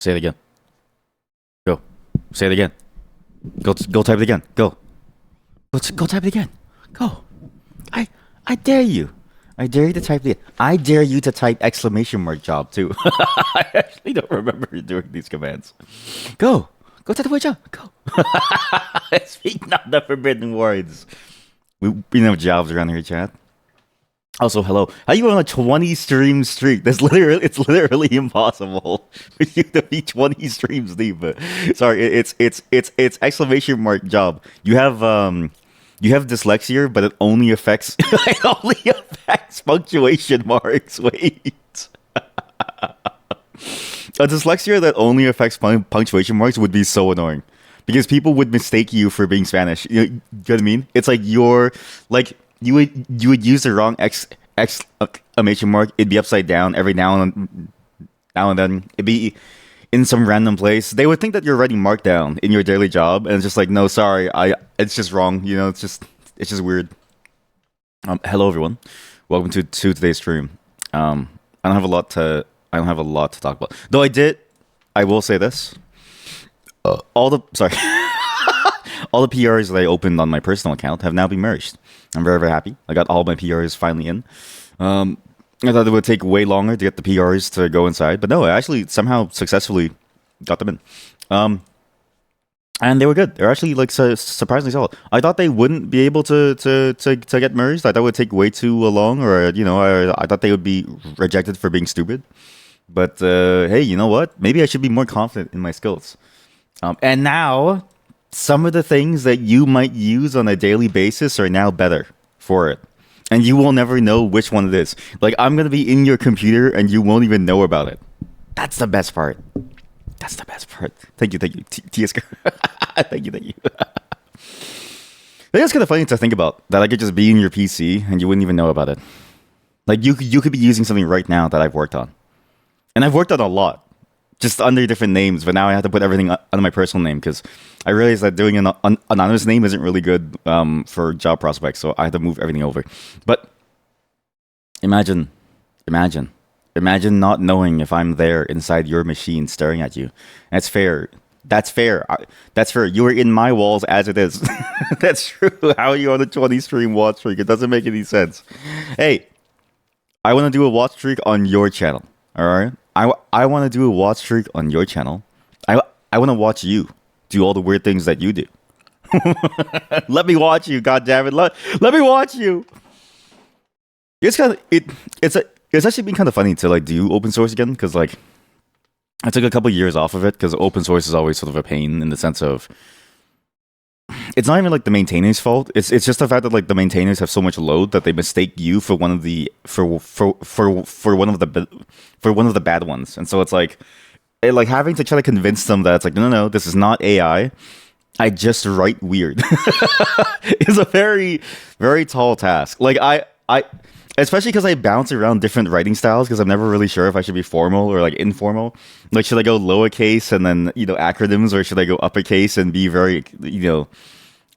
Say it again. Go. Say it again. Go type it again. Go. Go type it again. Go. I I dare you. I dare you to type it. I dare you to type exclamation mark job too. I actually don't remember doing these commands. Go. Go type the word job. Go. Speak not the forbidden words. We know jobs around here, chat. Also, hello. How you on a 20 stream streak? It's literally impossible for you to be 20 streams deep. But sorry, it's exclamation mark job. You have dyslexia, but it only affects it only affects punctuation marks. Wait. A dyslexia that only affects punctuation marks would be so annoying because people would mistake you for being Spanish. You know what I mean? It's like you're like you would use the wrong exclamation mark. It'd be upside down every now and then. It'd be in some random place. They would think that you're writing markdown in your daily job, and it's just like, no, sorry, it's just wrong. You know, it's just weird. Hello everyone, welcome to today's stream. I don't have a lot to talk about. Though I will say this. All the sorry, all the PRs that I opened on my personal account have now been merged. I'm very, very happy. I got all my PRs finally in. I thought it would take way longer to get the PRs to go inside, but no, I actually somehow successfully got them in. And they were good. They're actually like surprisingly solid. I thought they wouldn't be able to get merged. I thought it would take way too long, or I thought they would be rejected for being stupid. But hey, you know what? Maybe I should be more confident in my skills. And now, some of the things that you might use on a daily basis are now better for it. And you will never know which one it is. Like, I'm going to be in your computer and you won't even know about it. That's the best part. That's the best part. Thank you. TS. Thank you. I think it's kind of funny to think about that I could just be in your PC and you wouldn't even know about it. Like, you could be using something right now that I've worked on. And I've worked on a lot. Just under different names, but now I have to put everything under my personal name because I realized that doing an anonymous name isn't really good for job prospects, so I had to move everything over. But imagine not knowing if I'm there inside your machine staring at you. That's fair. That's fair. You are in my walls as it is. That's true. How are you on a 20 stream watch streak? It doesn't make any sense. Hey, I want to do a watch streak on your channel. All right. I want to do a watch streak on your channel. I want to watch you do all the weird things that you do. Let me watch you, goddammit. Let me watch you. It's actually been kind of funny to like do open source again because like I took a couple years off of it because open source is always sort of a pain in the sense of it's not even like the maintainers' fault. It's just the fact that like the maintainers have so much load that they mistake you for one of the one of the bad ones, and so it's like having to try to convince them that it's like no, this is not AI. I just write weird. It's a very, very tall task. Like I especially because I bounce around different writing styles because I'm never really sure if I should be formal or like informal. Like, should I go lowercase and then acronyms, or should I go uppercase and be very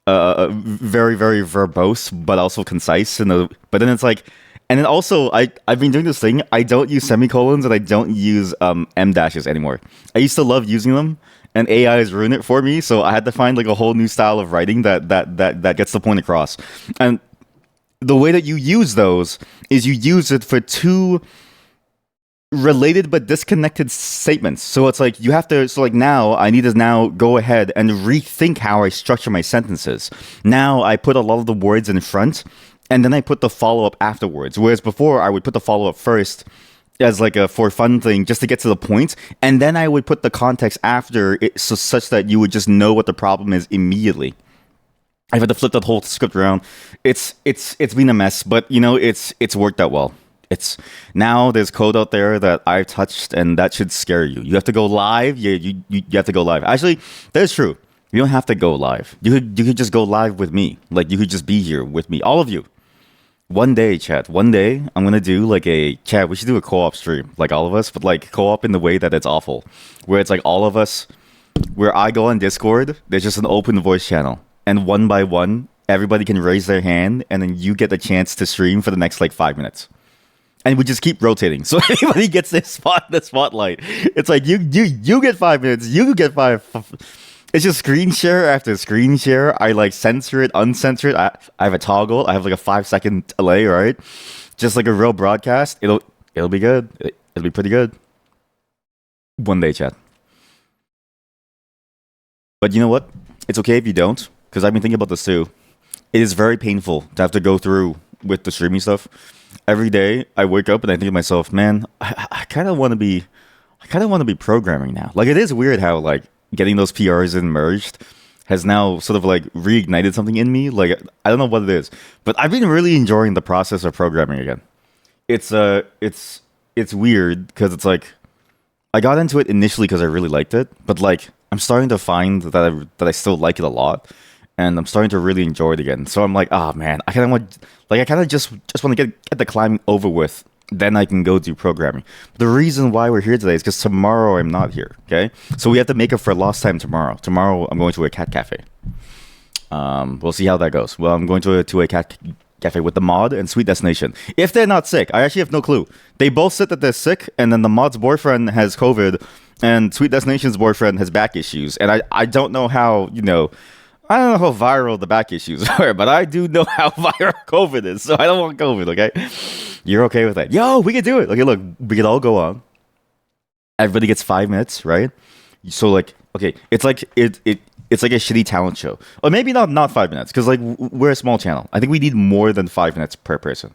very, very verbose but also concise? But then it's like, and then also I've been doing this thing. I don't use semicolons and I don't use em dashes anymore. I used to love using them, and AI has ruined it for me. So I had to find like a whole new style of writing that gets the point across. And the way that you use those is you use it for two related but disconnected statements. So it's like you have to, so like now I need to now go ahead and rethink how I structure my sentences. Now I put a lot of the words in front and then I put the follow-up afterwards. Whereas before I would put the follow-up first as like a for fun thing just to get to the point, and then I would put the context after it, so such that you would just know what the problem is immediately. I've had to flip that whole script around. It's been a mess, but it's worked out well. It's now there's code out there that I've touched, and that should scare you. You have to go live. You have to go live. Actually, that's true. You don't have to go live. You could just go live with me. Like, you could just be here with me, all of you. One day, chat. One day, I'm gonna do like a chat. We should do a co-op stream, like all of us, but like co-op in the way that it's awful, where it's like all of us. Where I go on Discord, there's just an open voice channel. And one by one, everybody can raise their hand, and then you get the chance to stream for the next like 5 minutes. and we just keep rotating. So anybody gets their spot in the spotlight. It's like you get 5 minutes, you get five. It's just screen share after screen share. I like censor it, uncensor it. I have a toggle. I have like a 5 second delay, right? Just like a real broadcast. It'll be good. It'll be pretty good. One day, chat. But you know what? It's okay if you don't, because I've been thinking about this too. It is very painful to have to go through with the streaming stuff. Every day I wake up and I think to myself, man, I kind of want to be, programming now. Like it is weird how like getting those PRs in merged has now sort of like reignited something in me. Like I don't know what it is, but I've been really enjoying the process of programming again. It's weird because it's like I got into it initially because I really liked it, but like I'm starting to find that I still like it a lot, and I'm starting to really enjoy it again. So I'm like, oh man, I kind of just want to get the climbing over with. Then I can go do programming. The reason why we're here today is because tomorrow I'm not here. Okay, so we have to make up for lost time tomorrow. Tomorrow I'm going to a cat cafe. We'll see how that goes. Well, I'm going to a cat cafe with the mod and Sweet Destination. If they're not sick, I actually have no clue. They both said that they're sick, and then the mod's boyfriend has COVID, and Sweet Destination's boyfriend has back issues. And I don't know how, I don't know how viral the back issues are, but I do know how viral COVID is, so I don't want COVID, okay? You're okay with that? Yo, we can do it. Okay, look, we can all go on. Everybody gets 5 minutes, right? So like, okay, it's like it's like a shitty talent show, or maybe not 5 minutes, because like we're a small channel. I think we need more than 5 minutes per person.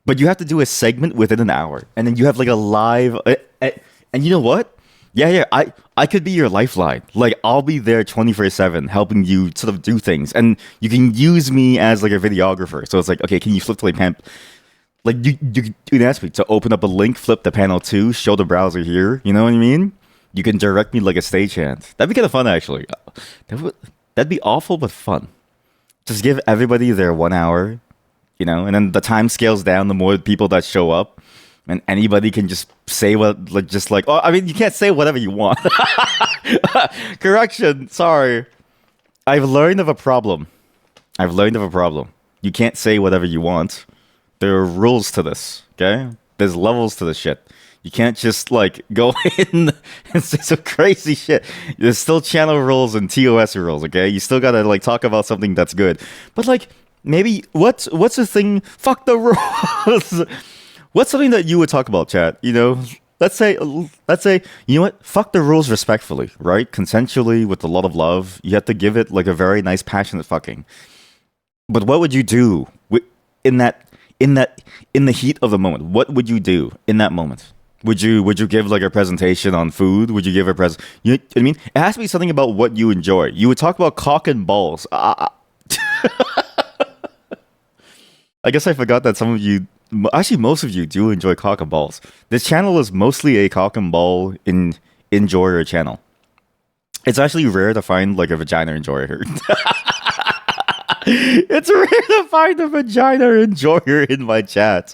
But you have to do a segment within an hour, and then you have like a live. And you know what? Yeah. I could be your lifeline. Like I'll be there 24/7, helping you sort of do things, and you can use me as like a videographer. So it's like, okay, can you flip to like pan? Like you can ask me to open up a link, flip the panel 2, show the browser here. You know what I mean? You can direct me like a stagehand. That'd be kind of fun, actually. That'd be awful, but fun. Just give everybody their 1 hour, and then the time scales down the more people that show up, and anybody can just say oh, I mean, you can't say whatever you want. Correction, sorry. I've learned of a problem. You can't say whatever you want. There are rules to this, okay? There's levels to this shit. You can't just like go in and say some crazy shit. There's still channel rules and TOS rules, okay? You still gotta like talk about something that's good. But like maybe what's the thing? Fuck the rules. What's something that you would talk about, chat? Let's say you know what? Fuck the rules respectfully, right? Consensually, with a lot of love. You have to give it like a very nice, passionate fucking. But what would you do in the heat of the moment? What would you do in that moment? Would you give like a presentation on food? Would you give a You know what I mean? It has to be something about what you enjoy. You would talk about cock and balls. I guess I forgot that some of you, actually most of you, do enjoy cock and balls. This channel is mostly a cock and ball enjoyer channel. It's actually rare to find like a vagina enjoyer. It's rare to find a vagina enjoyer in my chat.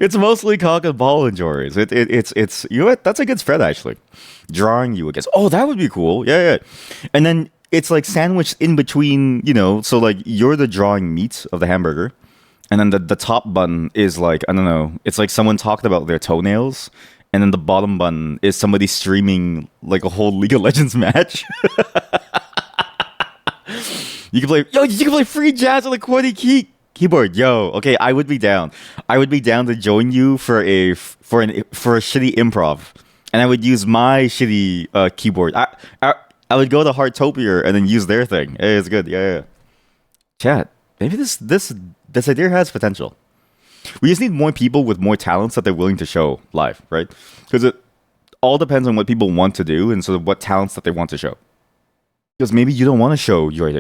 It's mostly cock and ball enjoyers. It's you know what? That's a good spread actually. Drawing you against. Oh, that would be cool. Yeah. And then it's like sandwiched in between. So like you're the drawing meat of the hamburger, and then the top bun is like, I don't know. It's like someone talked about their toenails. And then the bottom bun is somebody streaming like a whole League of Legends match. You can play free jazz on the QWERTY keyboard. Yo, okay, I would be down. I would be down to join you for a shitty improv, and I would use my shitty keyboard. I would go to Heartopia and then use their thing. Hey, it's good. Yeah. Chat. Maybe this idea has potential. We just need more people with more talents that they're willing to show live, right? Because it all depends on what people want to do and sort of what talents that they want to show. Because maybe you don't want to show your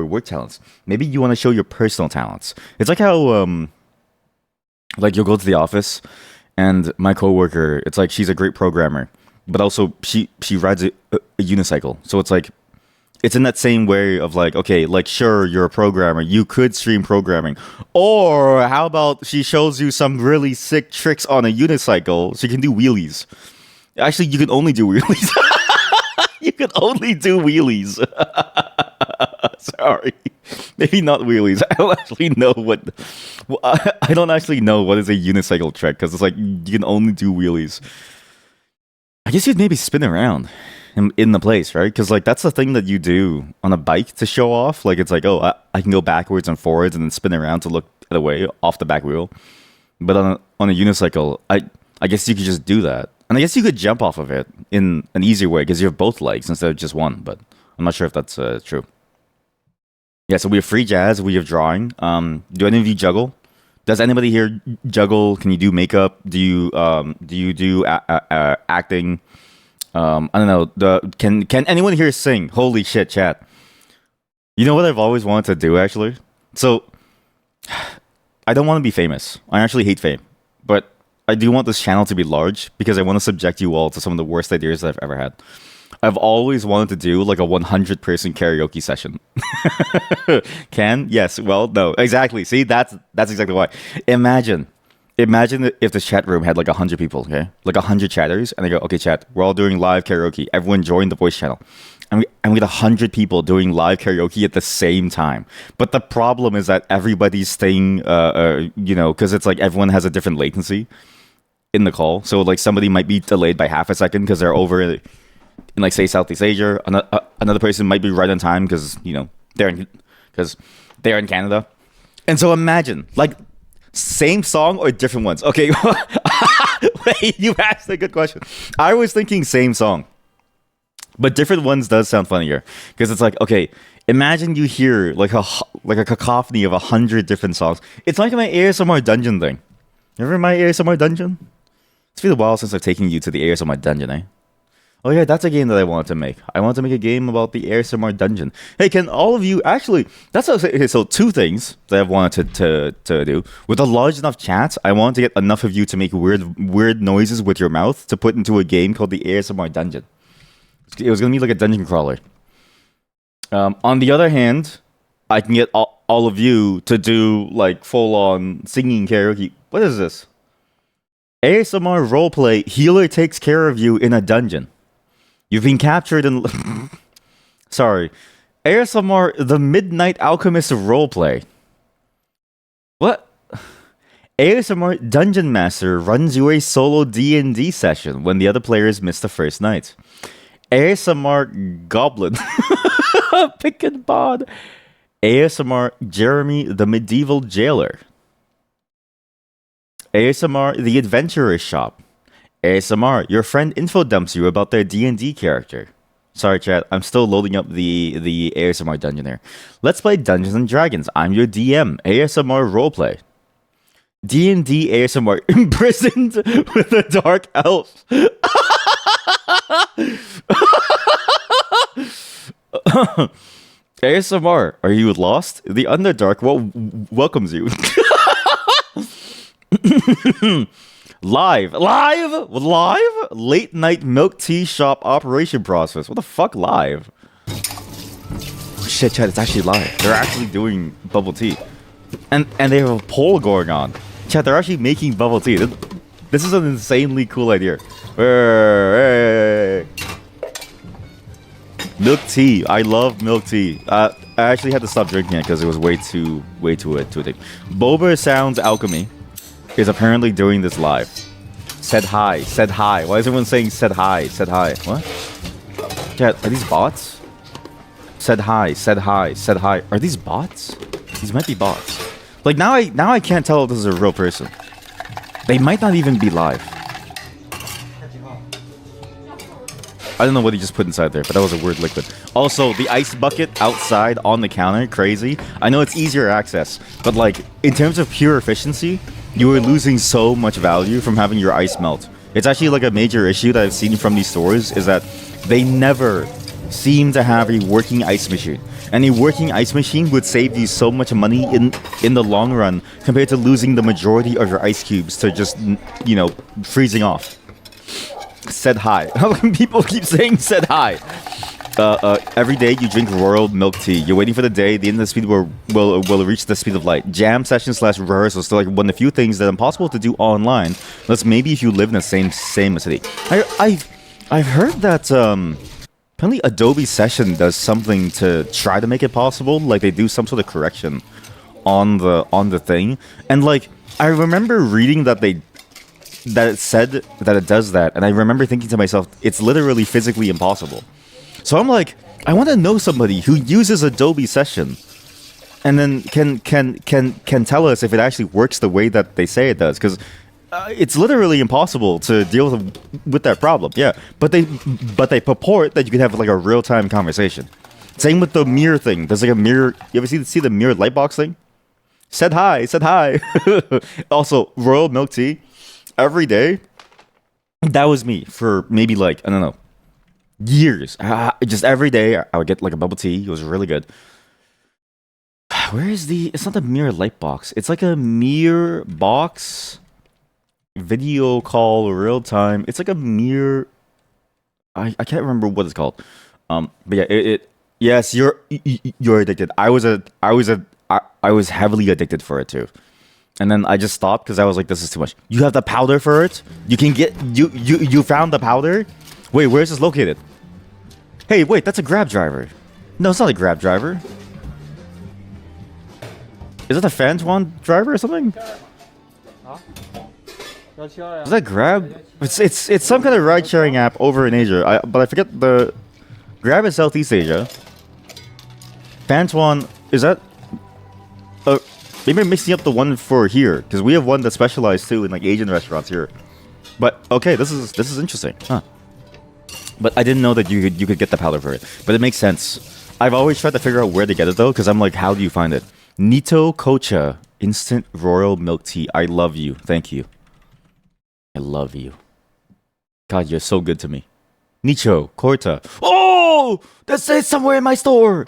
work talents. Maybe you want to show your personal talents. It's like how like you'll go to the office, and my coworker, it's like she's a great programmer, but also she rides a unicycle. So it's like it's in that same way of like, okay, like sure, you're a programmer, you could stream programming, or how about she shows you some really sick tricks on a unicycle so you can do wheelies. Actually, you can only do wheelies. You can only do wheelies. Sorry, maybe not wheelies. I don't actually know what. Well, I don't actually know what is a unicycle trick because it's like you can only do wheelies. I guess you'd maybe spin around in the place, right? Because like that's the thing that you do on a bike to show off. Like it's like, oh, I can go backwards and forwards and then spin around to look the way off the back wheel. But on a unicycle, I guess you could just do that, and I guess you could jump off of it in an easier way because you have both legs instead of just one. But I'm not sure if that's true. Yeah, so we have free jazz, we have drawing. Do any of you juggle? Does anybody here juggle? Can you do makeup? Do you do acting? I don't know. Can anyone here sing? Holy shit, chat! You know what I've always wanted to do actually. So I don't want to be famous. I actually hate fame, but I do want this channel to be large because I want to subject you all to some of the worst ideas that I've ever had. I've always wanted to do like a 100-person karaoke session. Can? Yes. Well, no. Exactly. See, that's exactly why. Imagine if the chat room had like 100 people, okay? Like 100 chatters, and they go, okay, chat, we're all doing live karaoke. Everyone join the voice channel. And we get 100 people doing live karaoke at the same time. But the problem is that everybody's staying, because it's like everyone has a different latency in the call. So like somebody might be delayed by half a second because they're over in like say Southeast Asia. Another person might be right on time because they're in Canada. And so imagine like same song or different ones. Okay, wait, you asked a good question. I was thinking same song, but different ones does sound funnier because it's like, okay, imagine you hear like a cacophony of 100 different songs. It's like my ASMR dungeon thing. Remember my ASMR dungeon? It's been a while since I've taken you to the ASMR dungeon, eh? Oh yeah, that's a game that I wanted to make. I want to make a game about the ASMR dungeon. Hey, can all of you actually? Okay, so two things that I've wanted to do. With a large enough chat, I want to get enough of you to make weird noises with your mouth to put into a game called the ASMR dungeon. It was gonna be like a dungeon crawler. On the other hand, I can get all of you to do like full on singing karaoke. What is this? ASMR roleplay. Healer takes care of you in a dungeon. You've been captured in... Sorry. ASMR, the Midnight Alchemist roleplay. What? ASMR Dungeon Master runs you a solo D&D session when the other players miss the first night. ASMR Goblin. Pick and bod. ASMR Jeremy the Medieval Jailer. ASMR The Adventurer's Shop. ASMR, your friend info dumps you about their D&D character. Sorry, chat, I'm still loading up the ASMR dungeon here. Let's play Dungeons and Dragons. I'm your DM. ASMR roleplay. D&D ASMR imprisoned with a dark elf. ASMR, are you lost? The Underdark welcomes you. Live, late night milk tea shop operation process. What the fuck, live? Shit, chat, it's actually live. They're actually doing bubble tea, and they have a poll going on. Chat, they're actually making bubble tea. This is an insanely cool idea. Milk tea, I love milk tea. I actually had to stop drinking it because it was way too addictive. Boba Sounds Alchemy is apparently doing this live. Said hi. Why is everyone saying said hi? What? Chat, are these bots? Said hi. Are these bots? These might be bots. Like now I can't tell if this is a real person. They might not even be live. I don't know what he just put inside there, but that was a weird liquid. Also, the ice bucket outside on the counter, crazy. I know it's easier access, but like in terms of pure efficiency, you are losing so much value from having your ice melt. It's actually like a major issue that I've seen from these stores is that they never seem to have a working ice machine. And a working ice machine would save you so much money in the long run compared to losing the majority of your ice cubes to just, freezing off. Said hi. How come people keep saying said hi? Every day you drink royal milk tea. You're waiting for the day the internet speed will reach the speed of light. Jam session / rehearsal is still like one of the few things that are impossible to do online. Unless maybe if you live in the same city. I've heard that apparently Adobe Session does something to try to make it possible. Like they do some sort of correction on the thing, and like I remember reading that it said that it does that, and I remember thinking to myself, it's literally physically impossible. So I'm like, I want to know somebody who uses Adobe Session, and then can tell us if it actually works the way that they say it does, because it's literally impossible to deal with that problem. Yeah, but they purport that you can have like a real time conversation. Same with the mirror thing. There's like a mirror. You ever see the mirrored lightbox thing? Said hi. Also, royal milk tea every day. That was me for maybe like, I don't know, years. Just every day I would get like a bubble tea. It was really good. Where is it's not the mirror light box. It's like a mirror box video call real time. It's like a mirror. I can't remember what it's called. But yeah, yes, you're addicted. I was heavily addicted for it too. And then I just stopped because I was like, this is too much. You have the powder for it? You can get you found the powder? Wait, where is this located? Hey, wait, that's a Grab driver. No, it's not a Grab driver. Is it a Fantuan driver or something? Is that Grab? It's some kind of ride sharing app over in Asia. But I forget the Grab is Southeast Asia. Fantuan, is that maybe I'm mixing up the one for here, because we have one that specializes too in like Asian restaurants here. But okay, this is interesting, huh? But I didn't know that you could get the powder for it. But it makes sense. I've always tried to figure out where to get it though, because I'm like, how do you find it? Nito Kocha instant royal milk tea. I love you. Thank you. I love you. God, you're so good to me. Nicho Korta. Oh, that's it somewhere in my store.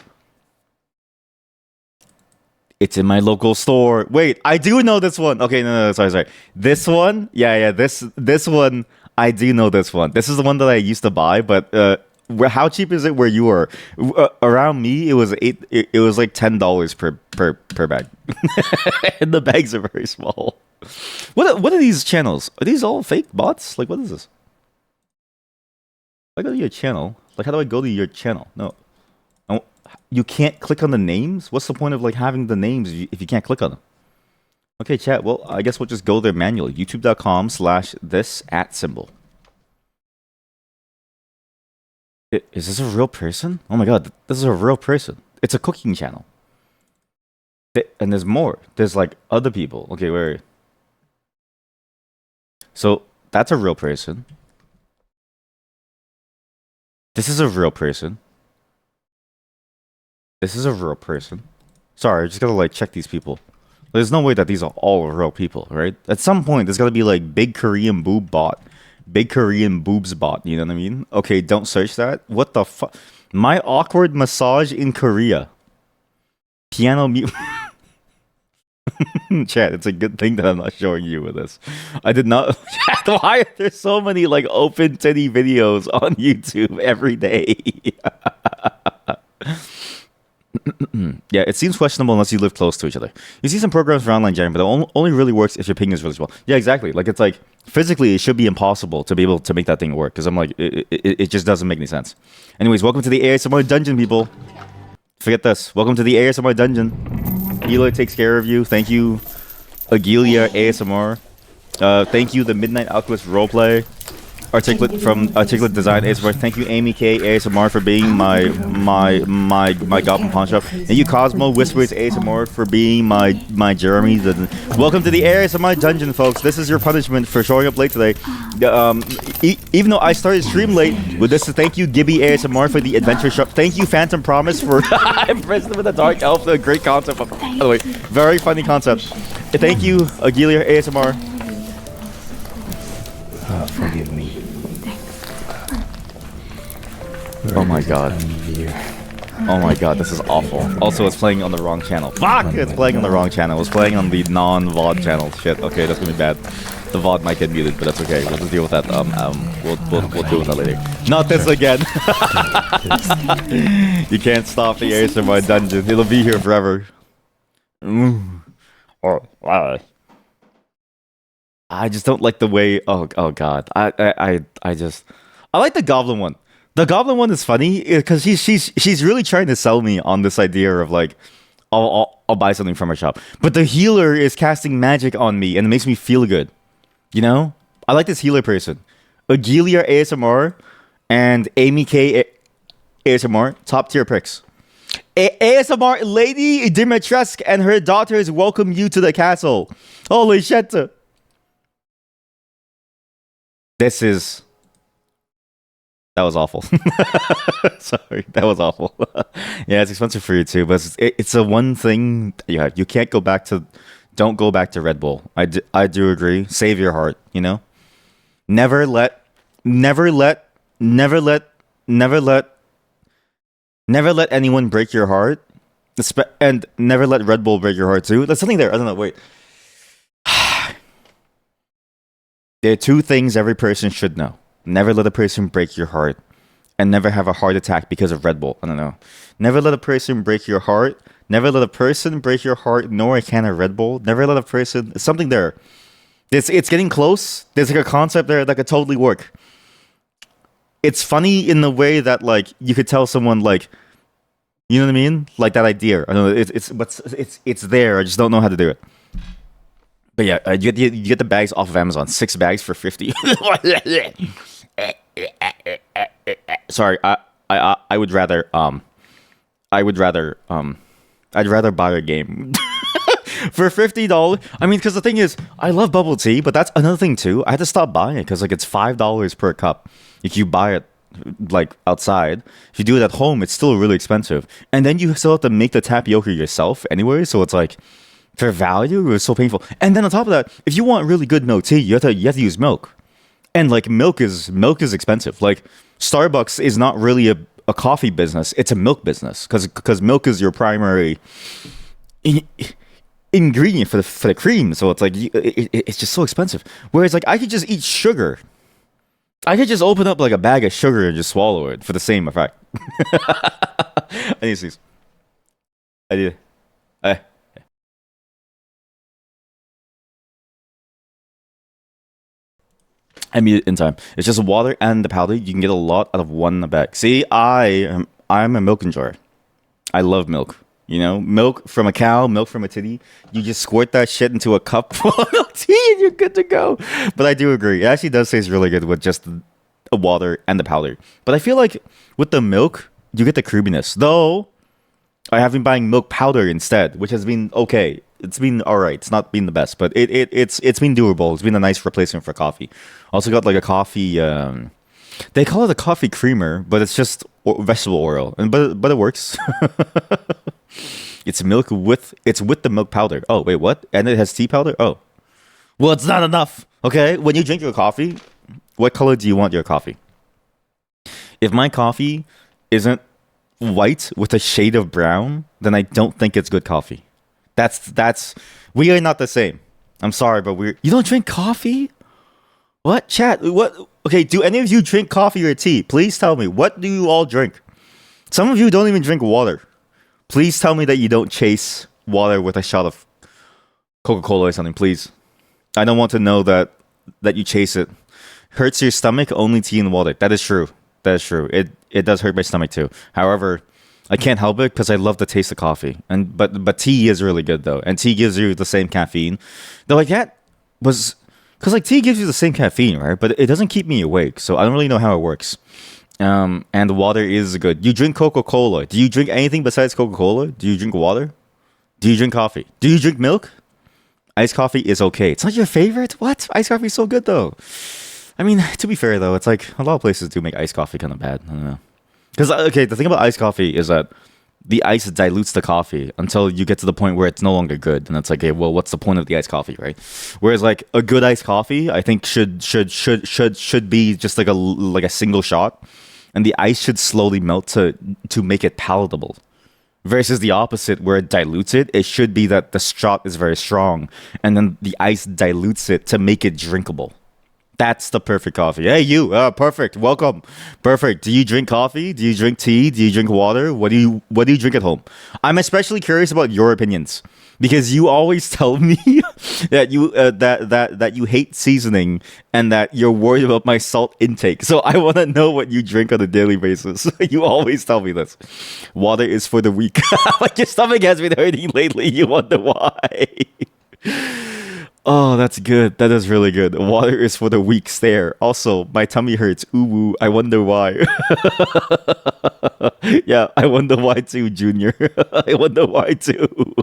It's in my local store. Wait, I do know this one. Okay, no, sorry. This one? Yeah, this one, I do know this one. This is the one that I used to buy, but how cheap is it where you are? Around me, it was like $10 per bag. And the bags are very small. What are these channels? Are these all fake bots? Like, what is this? If I go to your channel, like, how do I go to your channel? No. You can't click on the names? What's the point of like having the names if you can't click on them? Okay, chat. Well, I guess we'll just go there manually. youtube.com/this@symbol. Is this a real person? Oh my god, this is a real person. It's a cooking channel. And there's more. There's like other people. Okay, where? So that's a real person. This is a real person. This is a real person. Sorry, I just gotta like check these people. There's no way that these are all real people, right? At some point, there's gotta be like big Korean boob bot. Big Korean boobs bot, you know what I mean? Okay, don't search that. What the fuck? My awkward massage in Korea. Piano mute. Chat, it's a good thing that I'm not showing you with this. I did not. Chat, why are there so many like open titty videos on YouTube every day? Yeah, it seems questionable unless you live close to each other. You see some programs for online jamming, but it only really works if your ping is really small. Yeah, exactly. Like, it's like, physically, it should be impossible to be able to make that thing work, because I'm like, it just doesn't make any sense. Anyways, welcome to the ASMR Dungeon, people. Forget this. Welcome to the ASMR Dungeon. Eloy takes care of you. Thank you, Agilia ASMR. Thank you, the Midnight Alchemist Roleplay. Articulate from Articulate Design ASMR. Thank you, Amy K ASMR, for being my Goblin Pawn Shop. Thank you, Cosmo Whispers ASMR, for being my Jeremy. Welcome to the ASMR Dungeon, folks. This is your punishment for showing up late today. Even though I started stream late, with this, thank you, Gibby ASMR, for the adventure shop. Thank you, Phantom Promise, for President with the Dark Elf. A great concept. By the way, very funny concept. Thank you, Agilia ASMR. Forgive me. Oh my god. Oh my god, this is awful. Also, it's playing on the wrong channel. Fuck! It's playing on the wrong channel. It's playing on the non-VOD channel. Shit, okay, that's gonna be bad. The VOD might get muted, but that's okay. We'll just deal with that. We'll deal with that later. Not this again! You can't stop the ASMR Dungeon. It'll be here forever. I just don't like the way. Oh god. I like the Goblin one. The Goblin one is funny because she's really trying to sell me on this idea of like I'll buy something from her shop, but the healer is casting magic on me and it makes me feel good. You know, I like this healer person. Agilia ASMR and Amy K ASMR, top tier picks. ASMR Lady Dimitrescu and her daughters welcome you to the castle. Holy shit! This is That was awful. Sorry, that was awful. Yeah, it's expensive for you too, but it's a one thing. Yeah, you can't go back to. Don't go back to Red Bull. I do agree. Save your heart. You know, never let, never let, never let, never let, never let anyone break your heart. And never let Red Bull break your heart too. There's something there. I don't know. Wait. There are two things every person should know. Never let a person break your heart. And never have a heart attack because of Red Bull. I don't know. Never let a person break your heart. Never let a person break your heart, nor a can of Red Bull. Never let a person... Something there. It's getting close. There's like a concept there that could totally work. It's funny in the way that like you could tell someone like... You know what I mean? Like that idea. I don't know. It's there. I just don't know how to do it. But yeah, you get the bags off of Amazon. 6 bags for 50. Sorry, I would rather I'd rather buy a game for $50. I mean, because the thing is, I love bubble tea, but that's another thing too. I had to stop buying it because like it's $5 per cup if you buy it like outside. If you do it at home, it's still really expensive, and then you still have to make the tapioca yourself anyway. So it's like, for value, it was so painful. And then on top of that, if you want really good milk tea, you have to use milk. And like milk is expensive. Like Starbucks is not really a coffee business; it's a milk business because milk is your primary ingredient for the cream. So it's like it's just so expensive. Whereas like I could just eat sugar. I could just open up like a bag of sugar and just swallow it for the same effect. I need to sneeze. I did. I mean it in time. It's just water and the powder. You can get a lot out of one bag. See, I'm a milk enjoyer. I love milk. You know, milk from a cow, milk from a titty. You just squirt that shit into a cup full of milk tea and you're good to go. But I do agree. It actually does taste really good with just the water and the powder. But I feel like with the milk, you get the creaminess. Though I have been buying milk powder instead, which has been okay. It's been all right. It's not been the best, but it's been doable. It's been a nice replacement for coffee. Also got like a coffee. They call it a coffee creamer, but it's just vegetable oil, and but it works. It's milk with the milk powder. Oh wait, what? And it has tea powder. Oh, well, it's not enough. Okay, when you drink your coffee, what color do you want your coffee? If my coffee isn't white with a shade of brown, then I don't think it's good coffee. That's we are not the same. I'm sorry, but you don't drink coffee? What? Chat, what? Okay, do any of you drink coffee or tea? Please tell me. What do you all drink? Some of you don't even drink water. Please tell me that you don't chase water with a shot of Coca-Cola or something, please. I don't want to know that you chase it. Hurts your stomach, only tea and water. That is true. That is true. It does hurt my stomach too. However, I can't help it because I love the taste of coffee. But tea is really good though, and tea gives you the same caffeine. Though like that was because like tea gives you the same caffeine, right? But it doesn't keep me awake, so I don't really know how it works. And the water is good. You drink Coca-Cola. Do you drink anything besides Coca-Cola? Do you drink water? Do you drink coffee? Do you drink milk? Iced coffee is okay. It's not your favorite? What? Iced coffee is so good though. I mean, to be fair though, it's like a lot of places do make iced coffee kind of bad. I don't know. Because, okay, the thing about iced coffee is that the ice dilutes the coffee until you get to the point where it's no longer good. And it's like, okay, well, what's the point of the iced coffee, right? Whereas, like, a good iced coffee, I think should be just like a single shot. And the ice should slowly melt to make it palatable. Versus the opposite, where it dilutes it. It should be that the shot is very strong. And then the ice dilutes it to make it drinkable. That's the perfect coffee. Hey, you. Perfect. Welcome. Perfect. Do you drink coffee? Do you drink tea? Do you drink water? What do you drink at home? I'm especially curious about your opinions because you always tell me that that you hate seasoning and that you're worried about my salt intake. So I want to know what you drink on a daily basis. You always tell me this. Water is for the weak. Like your stomach has been hurting lately. You wonder why. Oh, that's good. That is really good. Water is for the weak stare. Also, my tummy hurts. Ooh, woo. I wonder why. Yeah, I wonder why too, Junior. I wonder why too.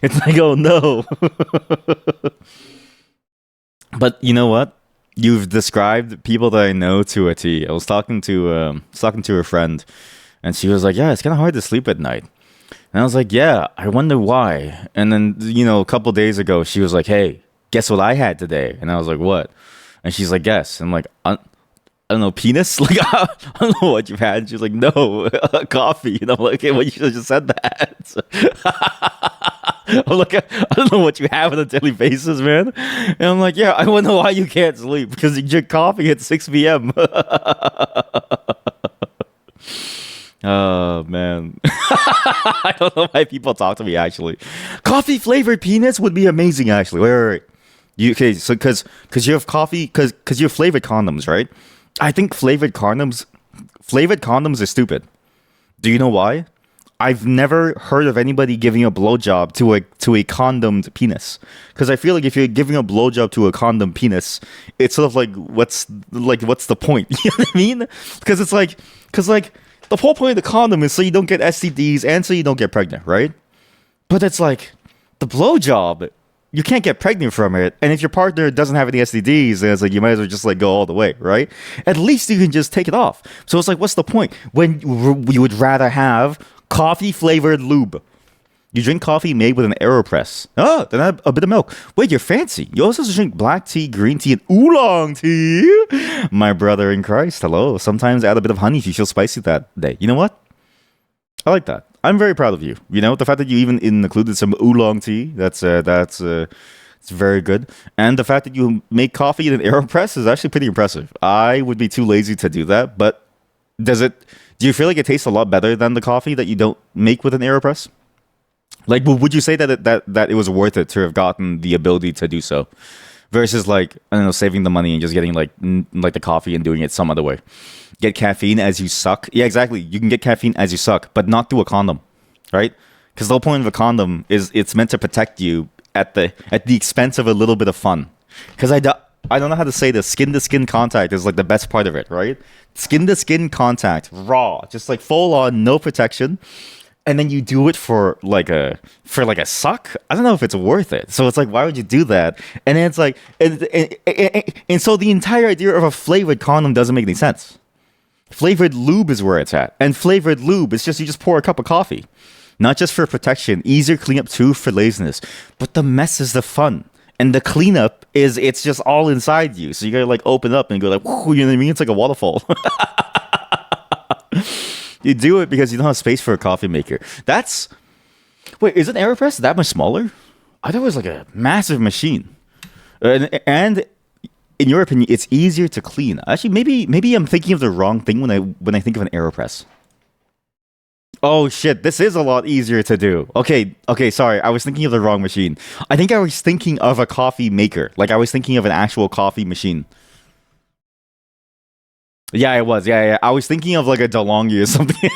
It's like, oh no. But you know what? You've described people that I know to a T. I was talking to a friend, and she was like, "Yeah, it's kind of hard to sleep at night." And I was like, "Yeah, I wonder why." And then a couple days ago, she was like, "Hey, guess what I had today?" And I was like, "What?" And she's like, "Guess." And I'm like, I don't know, penis? Like, I don't know what you've had. And she's like, no, coffee. And I'm like, okay, well, you should have just said that. I'm like, I don't know what you have on a daily basis, man. And I'm like, yeah, I wonder why you can't sleep because you drink coffee at 6 p.m. Oh, man. I don't know why people talk to me, actually. Coffee flavored peanuts would be amazing, actually. Wait. Okay, so because you have coffee, because you have flavored condoms, right? I think flavored condoms are stupid. Do you know why? I've never heard of anybody giving a blowjob to a condomed penis. Because I feel like if you're giving a blowjob to a condom penis, it's sort of like what's the point? You know what I mean? Because the whole point of the condom is so you don't get STDs and so you don't get pregnant, right? But it's like the blowjob, you can't get pregnant from it, and if your partner doesn't have any STDs, then it's like you might as well just like go all the way, right? At least you can just take it off. So it's like, what's the point when you would rather have coffee flavored lube? You drink coffee made with an AeroPress. Oh, then add a bit of milk. Wait, you're fancy. You also drink black tea, green tea, and oolong tea. My brother in Christ, hello. Sometimes add a bit of honey if you feel spicy that day. You know what? I like that. I'm very proud of you. You know, the fact that you even included some oolong tea, it's very good. And the fact that you make coffee in an AeroPress is actually pretty impressive. I would be too lazy to do that, but do you feel like it tastes a lot better than the coffee that you don't make with an AeroPress? Like, would you say that it was worth it to have gotten the ability to do so versus like, I don't know, saving the money and just getting like the coffee and doing it some other way? Get caffeine as you suck. Yeah, exactly. You can get caffeine as you suck, but not through a condom, right? Because the whole point of a condom is it's meant to protect you at the expense of a little bit of fun. Because I don't know how to say this. Skin to skin contact is like the best part of it, right? Skin to skin contact, raw, just like full on, no protection. And then you do it for like a suck. I don't know if it's worth it. So it's like, why would you do that? And then it's like, and so the entire idea of a flavored condom doesn't make any sense. Flavored lube is where it's at. And flavored lube is just, you just pour a cup of coffee. Not just for protection, easier cleanup too for laziness. But the mess is the fun. And the cleanup is, it's just all inside you. So you gotta like open up and go like, whoo, you know what I mean? It's like a waterfall. You do it because you don't have space for a coffee maker. Wait, is an AeroPress that much smaller? I thought it was like a massive machine. And in your opinion, it's easier to clean. Actually, maybe I'm thinking of the wrong thing when I think of an AeroPress. Oh shit, this is a lot easier to do. Okay, sorry. I was thinking of the wrong machine. I think I was thinking of a coffee maker. Like I was thinking of an actual coffee machine. Yeah, it was. Yeah. I was thinking of like a DeLonghi or something.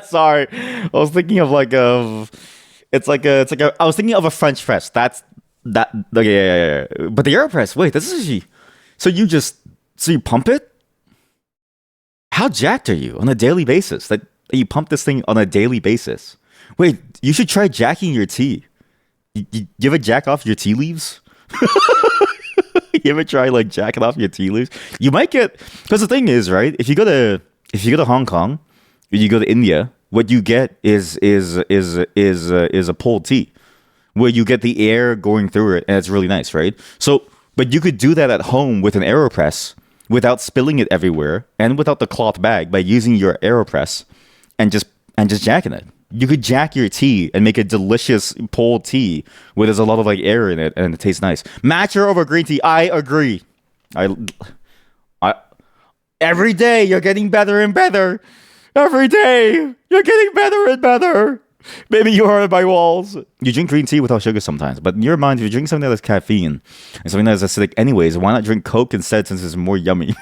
Sorry. I was thinking of like I was thinking of a French press. That's that. Okay, yeah. But the AeroPress, wait, this is actually, so you pump it? How jacked are you on a daily basis? That you pump this thing on a daily basis? Wait, you should try jacking your tea. You ever jack off your tea leaves? You ever try like jacking off your tea leaves? You might get, because the thing is, right? If you go to Hong Kong, you go to India, what you get is a pulled tea, where you get the air going through it, and it's really nice, right? So, but you could do that at home with an AeroPress without spilling it everywhere, and without the cloth bag, by using your AeroPress and just jacking it. You could jack your tea and make a delicious pulled tea where there's a lot of like air in it and it tastes nice. Matcha over green tea. I agree. I every day you're getting better and better. Every day you're getting better and better. Maybe you are my walls. You drink green tea without sugar sometimes, but in your mind, if you drink something that has caffeine and something that is acidic anyways, why not drink Coke instead since it's more yummy?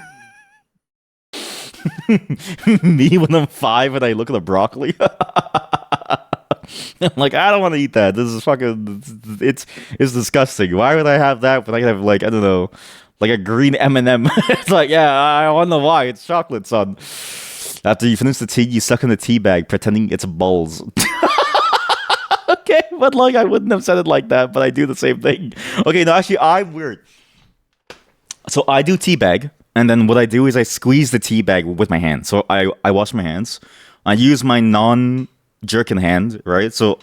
Me when I'm 5 and I look at the broccoli. I'm like, I don't want to eat that. This is fucking. It's disgusting. Why would I have that when I can have like I don't know, like a green M&M? It's like, yeah, I wonder why. It's chocolate, son. After you finish the tea, you suck in the tea bag, pretending it's balls. Okay, but like I wouldn't have said it like that, but I do the same thing. Okay, no, actually, I'm weird. So I do tea bag, and then what I do is I squeeze the tea bag with my hand. So I wash my hands. I use my non-jerkin hand, right? So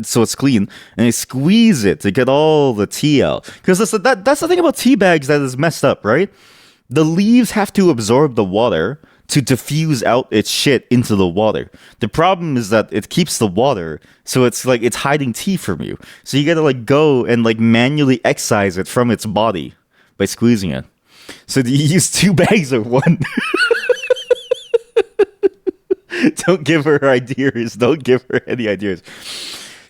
so it's clean, and I squeeze it to get all the tea out. Because that's the thing about tea bags that is messed up, right? The leaves have to absorb the water to diffuse out its shit into the water. The problem is that it keeps the water, so it's like it's hiding tea from you. So you gotta like go and like manually excise it from its body by squeezing it. So do you use 2 bags or 1? Don't give her ideas. Don't give her any ideas.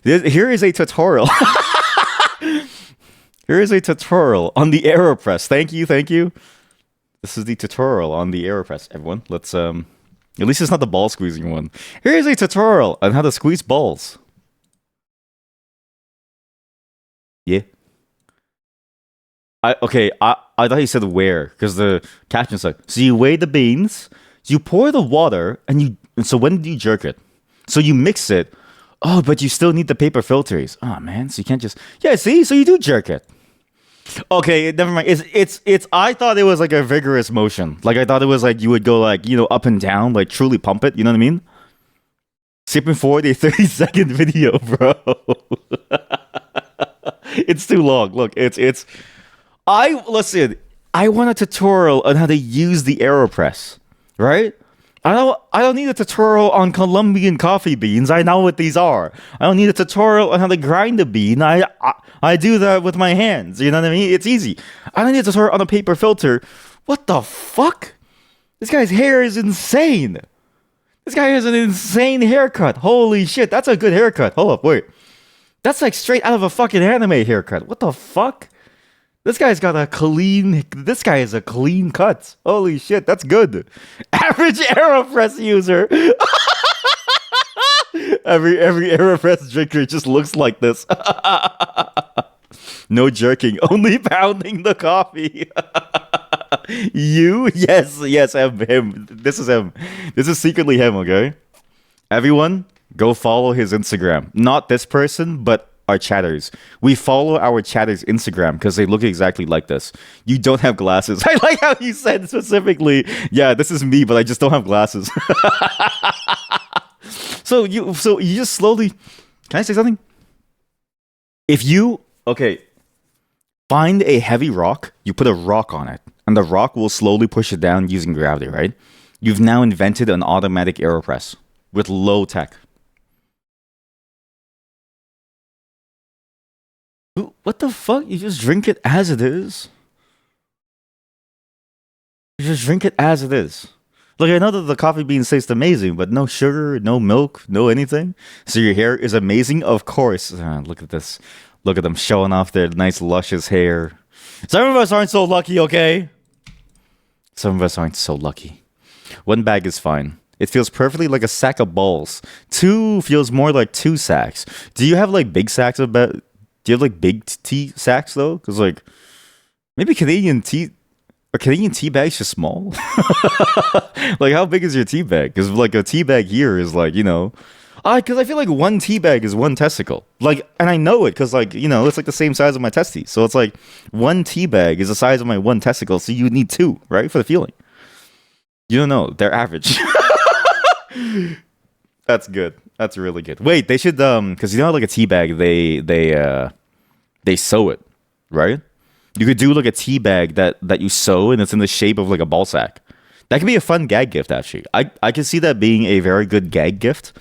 Here is a tutorial. Here is a tutorial on the AeroPress. Thank you, thank you. This is the tutorial on the AeroPress, everyone. Let's at least it's not the ball squeezing one. Here is a tutorial on how to squeeze balls. Yeah. I thought you said where, because the caption said, so you weigh the beans, you pour the water, and so when do you jerk it? So you mix it. Oh, but you still need the paper filters. Oh man, so you can't just see, so you do jerk it. Okay, never mind. It's I thought it was like a vigorous motion. Like I thought it was like you would go like, up and down, like truly pump it, you know what I mean? Skipping forward a 30-second video, bro. It's too long. Look, listen, I want a tutorial on how to use the AeroPress, right? I don't need a tutorial on Colombian coffee beans. I know what these are. I don't need a tutorial on how to grind a bean. I do that with my hands. You know what I mean? It's easy. I don't need a tutorial on a paper filter. What the fuck? This guy's hair is insane. This guy has an insane haircut. Holy shit, that's a good haircut. Hold up, wait. That's like straight out of a fucking anime haircut. What the fuck? This guy's got this guy is a clean cut. Holy shit, that's good. Average AeroPress user. every AeroPress drinker just looks like this. No jerking, only pounding the coffee. You? Yes, him. This is him. This is secretly him, okay? Everyone, go follow his Instagram. Not this person, but our chatters. We follow our chatters Instagram because they look exactly like this. You don't have glasses. I like how you said specifically, yeah, this is me, but I just don't have glasses. So you just slowly, can I say something? If you find a heavy rock, you put a rock on it, and the rock will slowly push it down using gravity, right? You've now invented an automatic AeroPress with low tech. What the fuck? You just drink it as it is? You just drink it as it is. Look, I know that the coffee beans taste amazing, but no sugar, no milk, no anything. So your hair is amazing? Of course. Look at this. Look at them showing off their nice, luscious hair. Some of us aren't so lucky, okay? Some of us aren't so lucky. 1 bag is fine. It feels perfectly like a sack of balls. 2 feels more like 2 sacks. Do you have like big sacks of Do you have like big tea sacks though? Because like maybe Canadian tea bags just small. Like how big is your tea bag? Because like a tea bag here is like because I feel like 1 tea bag is 1 testicle. Like, and I know it because like it's like the same size of my testes. So it's like 1 tea bag is the size of my 1 testicle. So you need 2, right, for the feeling. You don't know. They're average. That's good. That's really good. Wait, they should because like a tea bag, they sew it, right? You could do like a tea bag that you sew and it's in the shape of like a ball sack. That could be a fun gag gift actually. I can see that being a very good gag gift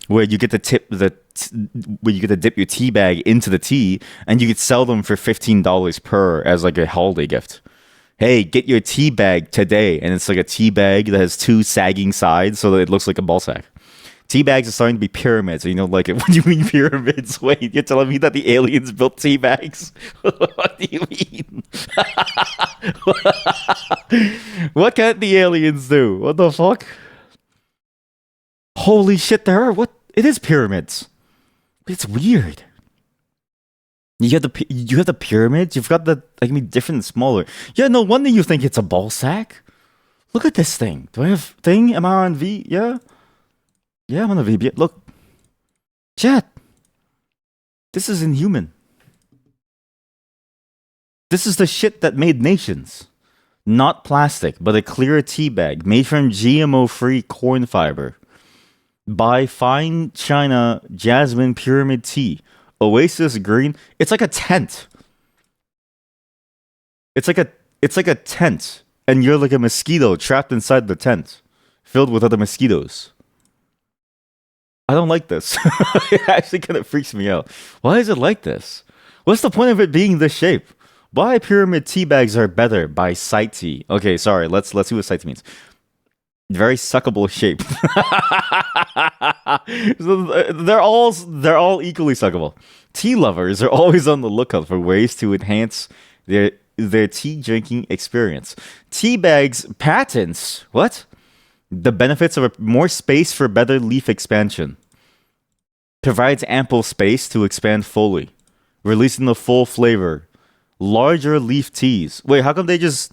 where you get to dip your tea bag into the tea and you could sell them for $15 per as like a holiday gift. Hey, get your tea bag today, and it's like a tea bag that has 2 sagging sides so that it looks like a ball sack. Tea bags are starting to be pyramids. You know, like, what do you mean pyramids? Wait, you're telling me that the aliens built tea bags? What do you mean? What can't the aliens do? What the fuck? Holy shit, there are what? It is pyramids. It's weird. You have the pyramids. You've got the like, I mean, different and smaller. Yeah, no wonder you think it's a ball sack. Look at this thing. Do I have thing? Am I on V? Yeah. Yeah, I'm on a VB. Look, chat. This is inhuman. This is the shit that made nations. Not plastic, but a clear tea bag made from GMO-free corn fiber. Buy fine China jasmine pyramid tea. Oasis green. It's like a tent. It's like a tent, and you're like a mosquito trapped inside the tent, filled with other mosquitoes. I don't like this. It actually kind of freaks me out. Why is it like this? What's the point of it being this shape? Why pyramid tea bags are better by Sight Tea. Okay, sorry. Let's see what Sight Tea means. Very suckable shape. They're all equally suckable. Tea lovers are always on the lookout for ways to enhance their tea drinking experience. Tea bags patents what? The benefits of more space for better leaf expansion. Provides ample space to expand fully, releasing the full flavor. Larger leaf teas. Wait, how come they just?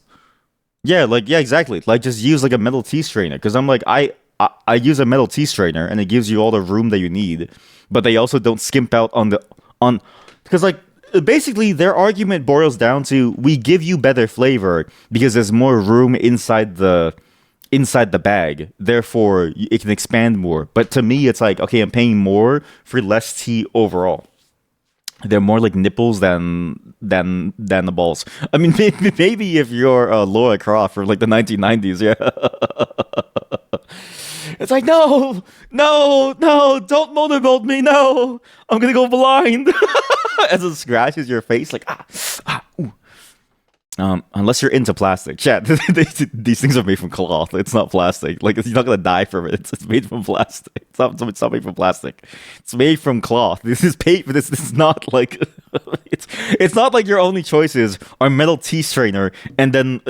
Yeah, exactly. Like, just use like a metal tea strainer. Because I'm like, I use a metal tea strainer and it gives you all the room that you need, but they also don't skimp out on because like basically their argument boils down to we give you better flavor because there's more room inside the bag, therefore it can expand more. But to me, it's like, okay, I'm paying more for less tea overall. They're more like nipples than the balls. I mean, maybe if you're Laura Croft from like the 1990s, yeah. It's like, no, don't motorboat me, no, I'm gonna go blind. As it scratches your face, like ooh. Unless you're into plastic, chat. These things are made from cloth. It's not plastic. Like, you're not gonna die from it. It's made from plastic. It's not made from plastic. It's made from cloth. This is paper. This is not like it's not like your only choices are metal tea strainer and then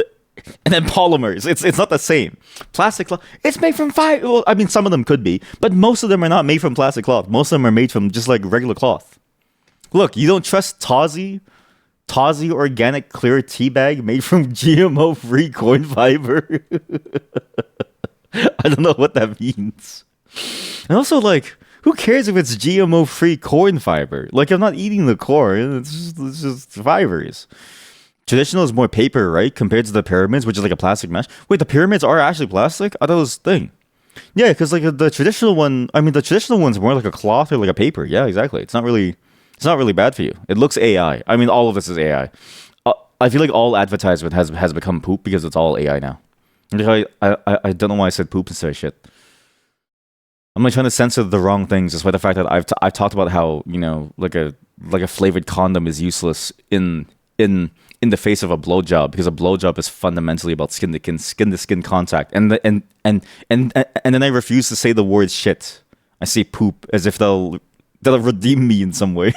polymers. It's not the same. Plastic cloth. It's made from fiber. Well, I mean, some of them could be, but most of them are not made from plastic cloth. Most of them are made from just like regular cloth. Look, you don't trust Tazi organic clear tea bag made from GMO-free corn fiber. I don't know what that means. And also, like, who cares if it's GMO-free corn fiber? Like, I'm not eating the corn. It's just fibers. Traditional is more paper, right? Compared to the pyramids, which is like a plastic mesh. Wait, the pyramids are actually plastic? I thought it was a thing. Yeah, because like the traditional one, I mean, the traditional one's more like a cloth or like a paper. Yeah, exactly. It's not really bad for you. It looks AI. I mean, all of this is AI. I feel like all advertisement has become poop because it's all AI now. I don't know why I said poop instead of shit. I'm like trying to censor the wrong things, despite the fact that I've talked about how, you know, like a flavored condom is useless in the face of a blowjob, because a blowjob is fundamentally about skin to skin contact, and then I refuse to say the word shit. I say poop as if they'll redeem me in some way.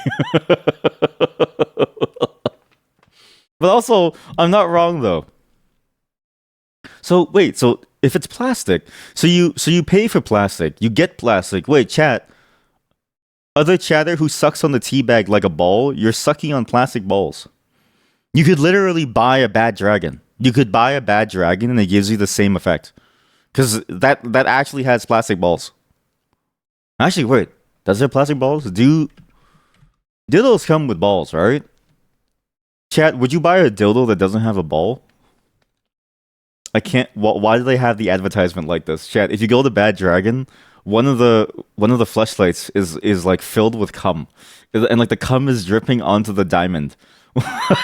But also, I'm not wrong though. So wait, so if it's plastic, so you pay for plastic, you get plastic. Wait, chat. Other chatter who sucks on the tea bag like a ball, you're sucking on plastic balls. You could literally buy a bad dragon. You could buy a bad dragon and it gives you the same effect. Because that actually has plastic balls. Actually, wait. Does it have plastic balls? Dildos come with balls, right? Chat, would you buy a dildo that doesn't have a ball? I can't. Why do they have the advertisement like this? Chat, if you go to Bad Dragon, one of the fleshlights is like filled with cum, and like the cum is dripping onto the diamond.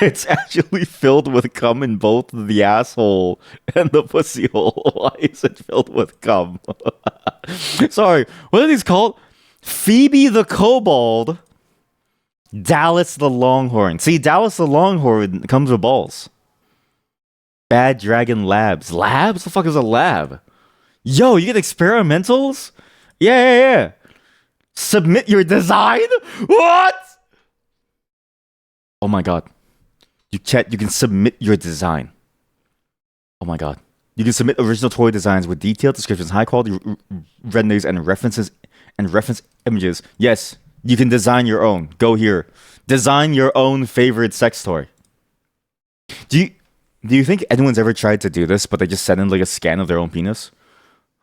It's actually filled with cum in both the asshole and the pussy hole. Why is it filled with cum? Sorry, what are these called? Phoebe the Kobold, Dallas the Longhorn. See, Dallas the Longhorn comes with balls. Bad Dragon Labs. Labs? What the fuck is a lab? Yo, you get experimentals? Yeah. Submit your design? What? Oh my god. You can submit your design. Oh my god. You can submit original toy designs with detailed descriptions, high quality renders and references and reference images. Yes, you can design your own. Go here. Design your own favorite sex toy. Do you think anyone's ever tried to do this, but they just send in like a scan of their own penis?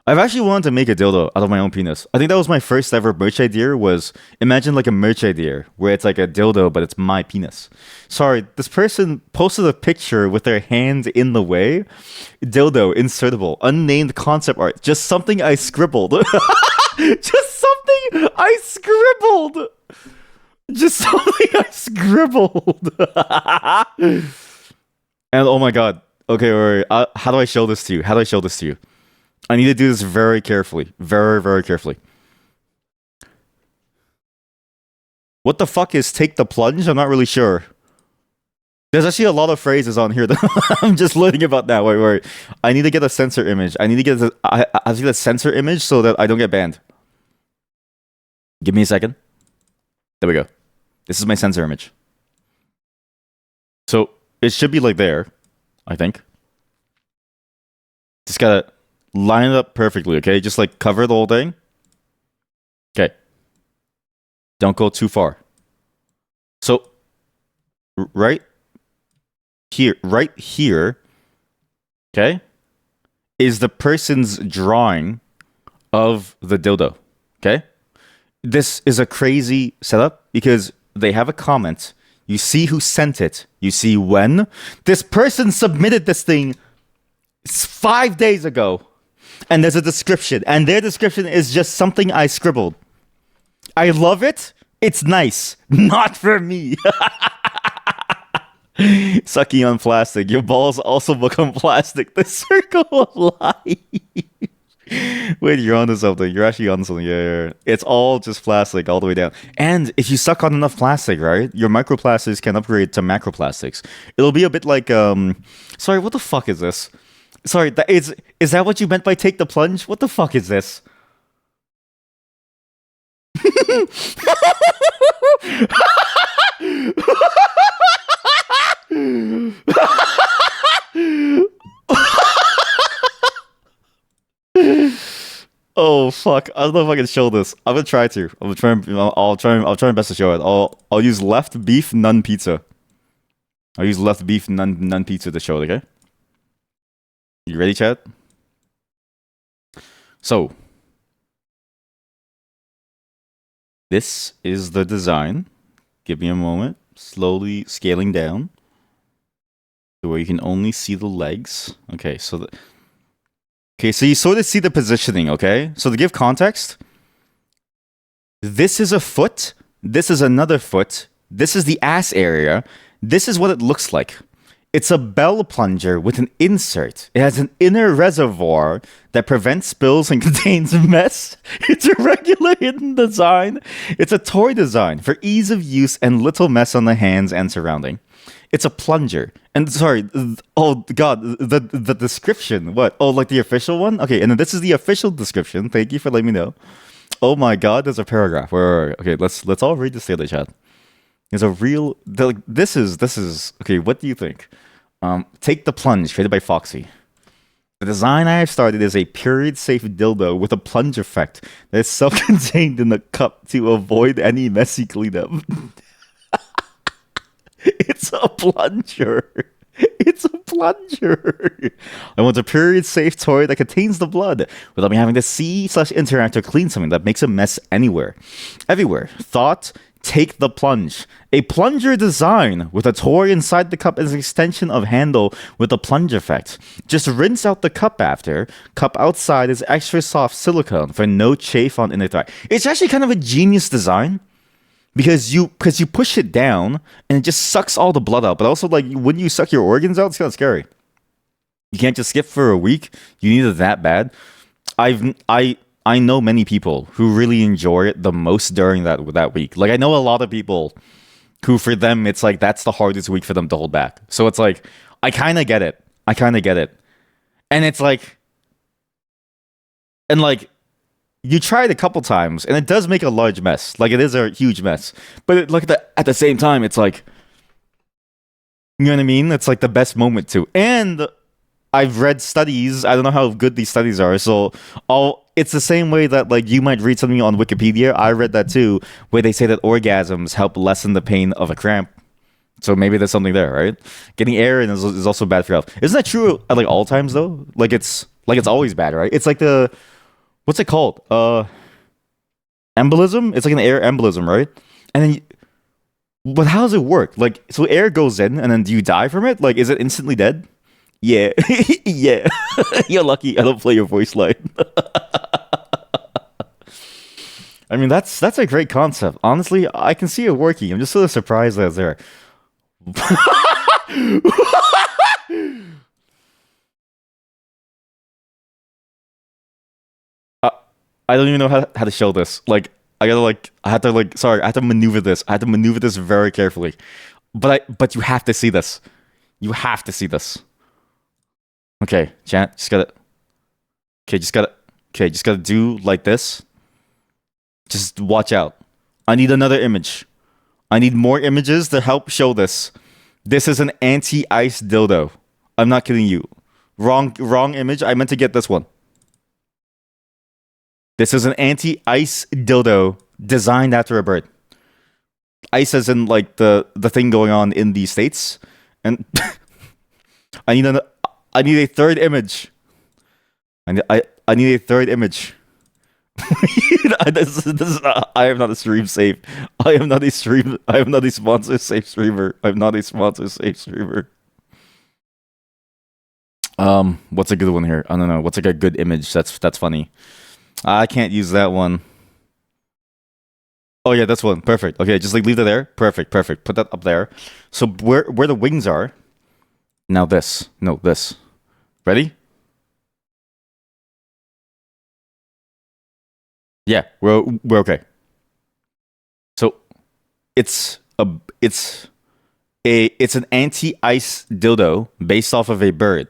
I've actually wanted to make a dildo out of my own penis. I think that was my first ever merch idea. Was imagine like a merch idea where it's like a dildo, but it's my penis. Sorry, this person posted a picture with their hands in the way. Dildo, insertable, unnamed concept art. Just something I scribbled. Just something I scribbled. Just something I scribbled. And oh my god. Okay, wait. How do I show this to you? How do I show this to you? I need to do this very carefully. Very, very carefully. What the fuck is take the plunge? I'm not really sure. There's actually a lot of phrases on here that I'm just learning about now. Wait. I need to get a censor image. I need to get I have to get a censor image so that I don't get banned. Give me a second. There we go. This is my censor image. So it should be like there, I think. Just gotta line it up perfectly, okay? Just like cover the whole thing. Okay. Don't go too far. So, right here, okay, is the person's drawing of the dildo, okay? This is a crazy setup because they have a comment. You see who sent it. You see when. This person submitted this thing 5 days ago. And there's a description. And their description is just something I scribbled. I love it. It's nice. Not for me. Sucking on plastic. Your balls also become plastic. The circle of life. Wait, you're onto something. You're actually onto something. Yeah. It's all just plastic all the way down. And if you suck on enough plastic, right, your microplastics can upgrade to macroplastics. It'll be a bit like sorry, what the fuck is this? Sorry, is that what you meant by take the plunge? What the fuck is this? Oh fuck! I don't know if I can show this. I'm gonna try to. I'm gonna try. I'll try my best to show it. I'll use left beef none pizza. I'll use left beef none pizza to show it. Okay. You ready, Chad? So, this is the design. Give me a moment. Slowly scaling down to where you can only see the legs. Okay, so so you sort of see the positioning, okay? So to give context, this is a foot, this is another foot, this is the ass area, this is what it looks like. It's a bell plunger with an insert. It has an inner reservoir that prevents spills and contains mess. It's a regular hidden design. It's a toy design for ease of use and little mess on the hands and surrounding. It's a plunger. And sorry, oh god, the description. What? Oh, like the official one? Okay, and then this is the official description. Thank you for letting me know. Oh my god, there's a paragraph. Wait. Okay, let's all read this together, chat. There's a real. This is okay. What do you think? Take the plunge, created by Foxy. The design I have started is a period-safe dildo with a plunge effect that is self-contained in the cup to avoid any messy cleanup. It's a plunger. It's a plunger. I want a period-safe toy that contains the blood without me having to see/interact or clean something that makes a mess anywhere, everywhere. Thought. Take the plunge. A plunger design with a toy inside the cup as an extension of handle with a plunge effect. Just rinse out the cup after. Cup outside is extra soft silicone for no chafe on inner thigh. It's actually kind of a genius design because you push it down and it just sucks all the blood out. But also, like, when you suck your organs out, it's kind of scary. You can't just skip for a week. You need it that bad. I know many people who really enjoy it the most during that week. Like, I know a lot of people who, for them, it's like that's the hardest week for them to hold back. So it's like, I kind of get it. And it's like, and like, You try it a couple times, and it does make a large mess. Like it is a huge mess. But like at the same time, it's like you know what I mean. It's like the best moment too. And I've read studies. I don't know how good these studies are. So all it's the same way that like you might read something on Wikipedia. I read that too, where they say that orgasms help lessen the pain of a cramp. So maybe there's something there, right? Getting air in is also bad for health. Isn't that true at like all times though? Like it's always bad, right? It's like the what's it called? Embolism. It's like an air embolism, right? And then, but how does it work? Like, so air goes in, and then do you die from it? Like, is it instantly dead? Yeah, yeah. You're lucky. I don't play your voice line. I mean, that's a great concept. Honestly, I can see it working. I'm just sort of surprised that it's there. uh, I don't even know how to show this. Like, I had to like, sorry, I had to maneuver this. I had to maneuver this very carefully. But you have to see this. You have to see this. Okay, chat, just gotta. Okay, just gotta. Okay, just gotta do like this. Just watch out. I need another image. I need more images to help show this. This is an anti-ice dildo. I'm not kidding you. Wrong image. I meant to get this one. This is an anti-ice dildo designed after a bird. Ice as in like the thing going on in the states, and I need an I need a third image. I need a third image. I am not a stream safe. I am not a stream. I am not a sponsor safe streamer. I'm not a sponsor safe streamer. What's a good one here? I don't know. What's like a good image? That's funny. I can't use that one. Oh yeah, that's one. Perfect. Okay, just like leave it there. Perfect. Perfect. Put that up there. So where the wings are. Now this. No, this. Ready? Yeah, we're okay. So it's a it's it's an anti-ice dildo based off of a bird,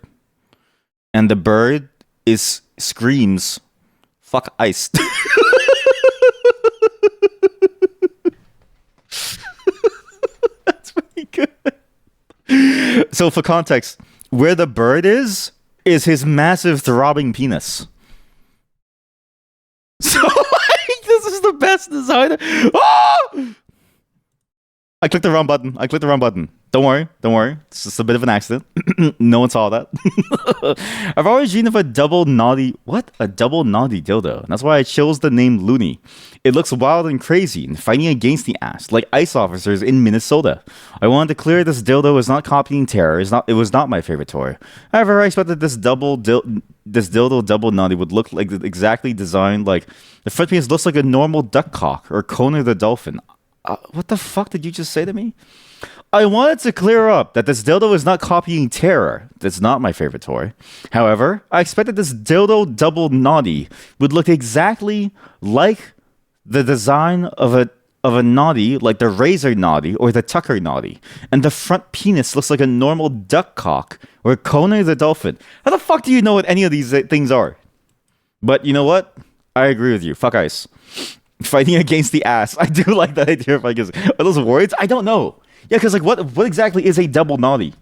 and the bird is screams, "Fuck ice." That's pretty good. So for context, where the bird is his massive throbbing penis. So like, this is the best design. Oh! I clicked the wrong button. I clicked the wrong button. Don't worry. Don't worry. It's just a bit of an accident. No one saw that. I've always dreamed of a double naughty. What? A double naughty dildo. And that's why I chose the name Looney. It looks wild and crazy and fighting against the ass, like ice officers in Minnesota. I wanted to clear this dildo is not copying terror. It was not my favorite toy. However, I expected this dildo double naughty would look like exactly designed like the front piece looks like a normal duck cock or Kona the dolphin. What the fuck did you just say to me? I wanted to clear up that this dildo is not copying Terror. That's not my favorite toy. However, I expected this dildo double naughty would look exactly like the design of a naughty, like the Razor naughty or the Tucker naughty, and the front penis looks like a normal duck cock or Kona the dolphin. How the fuck do you know what any of these things are? But you know what? I agree with you. Fuck ice. Fighting against the ass. I do like that idea of like, are those words? I don't know. Yeah, because like what exactly is a double naughty?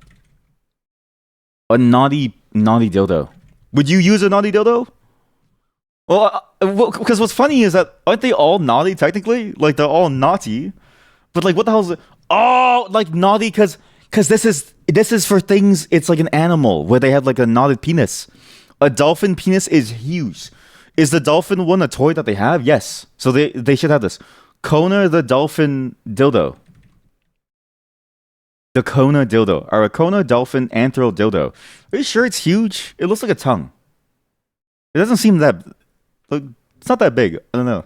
A naughty dildo. Would you use a naughty dildo? Well, because what's funny is that aren't they all naughty technically? Like they're all naughty, but like what the hell is it? Oh, like naughty because this is for things. It's like an animal where they have like a knotted penis. A dolphin penis is huge. Is the dolphin one a toy that they have? Yes. So they should have this. Kona the dolphin dildo. The Kona dildo. Or a Kona dolphin anthro dildo. Are you sure it's huge? It looks like a tongue. It doesn't seem that. Like, it's not that big. I don't know.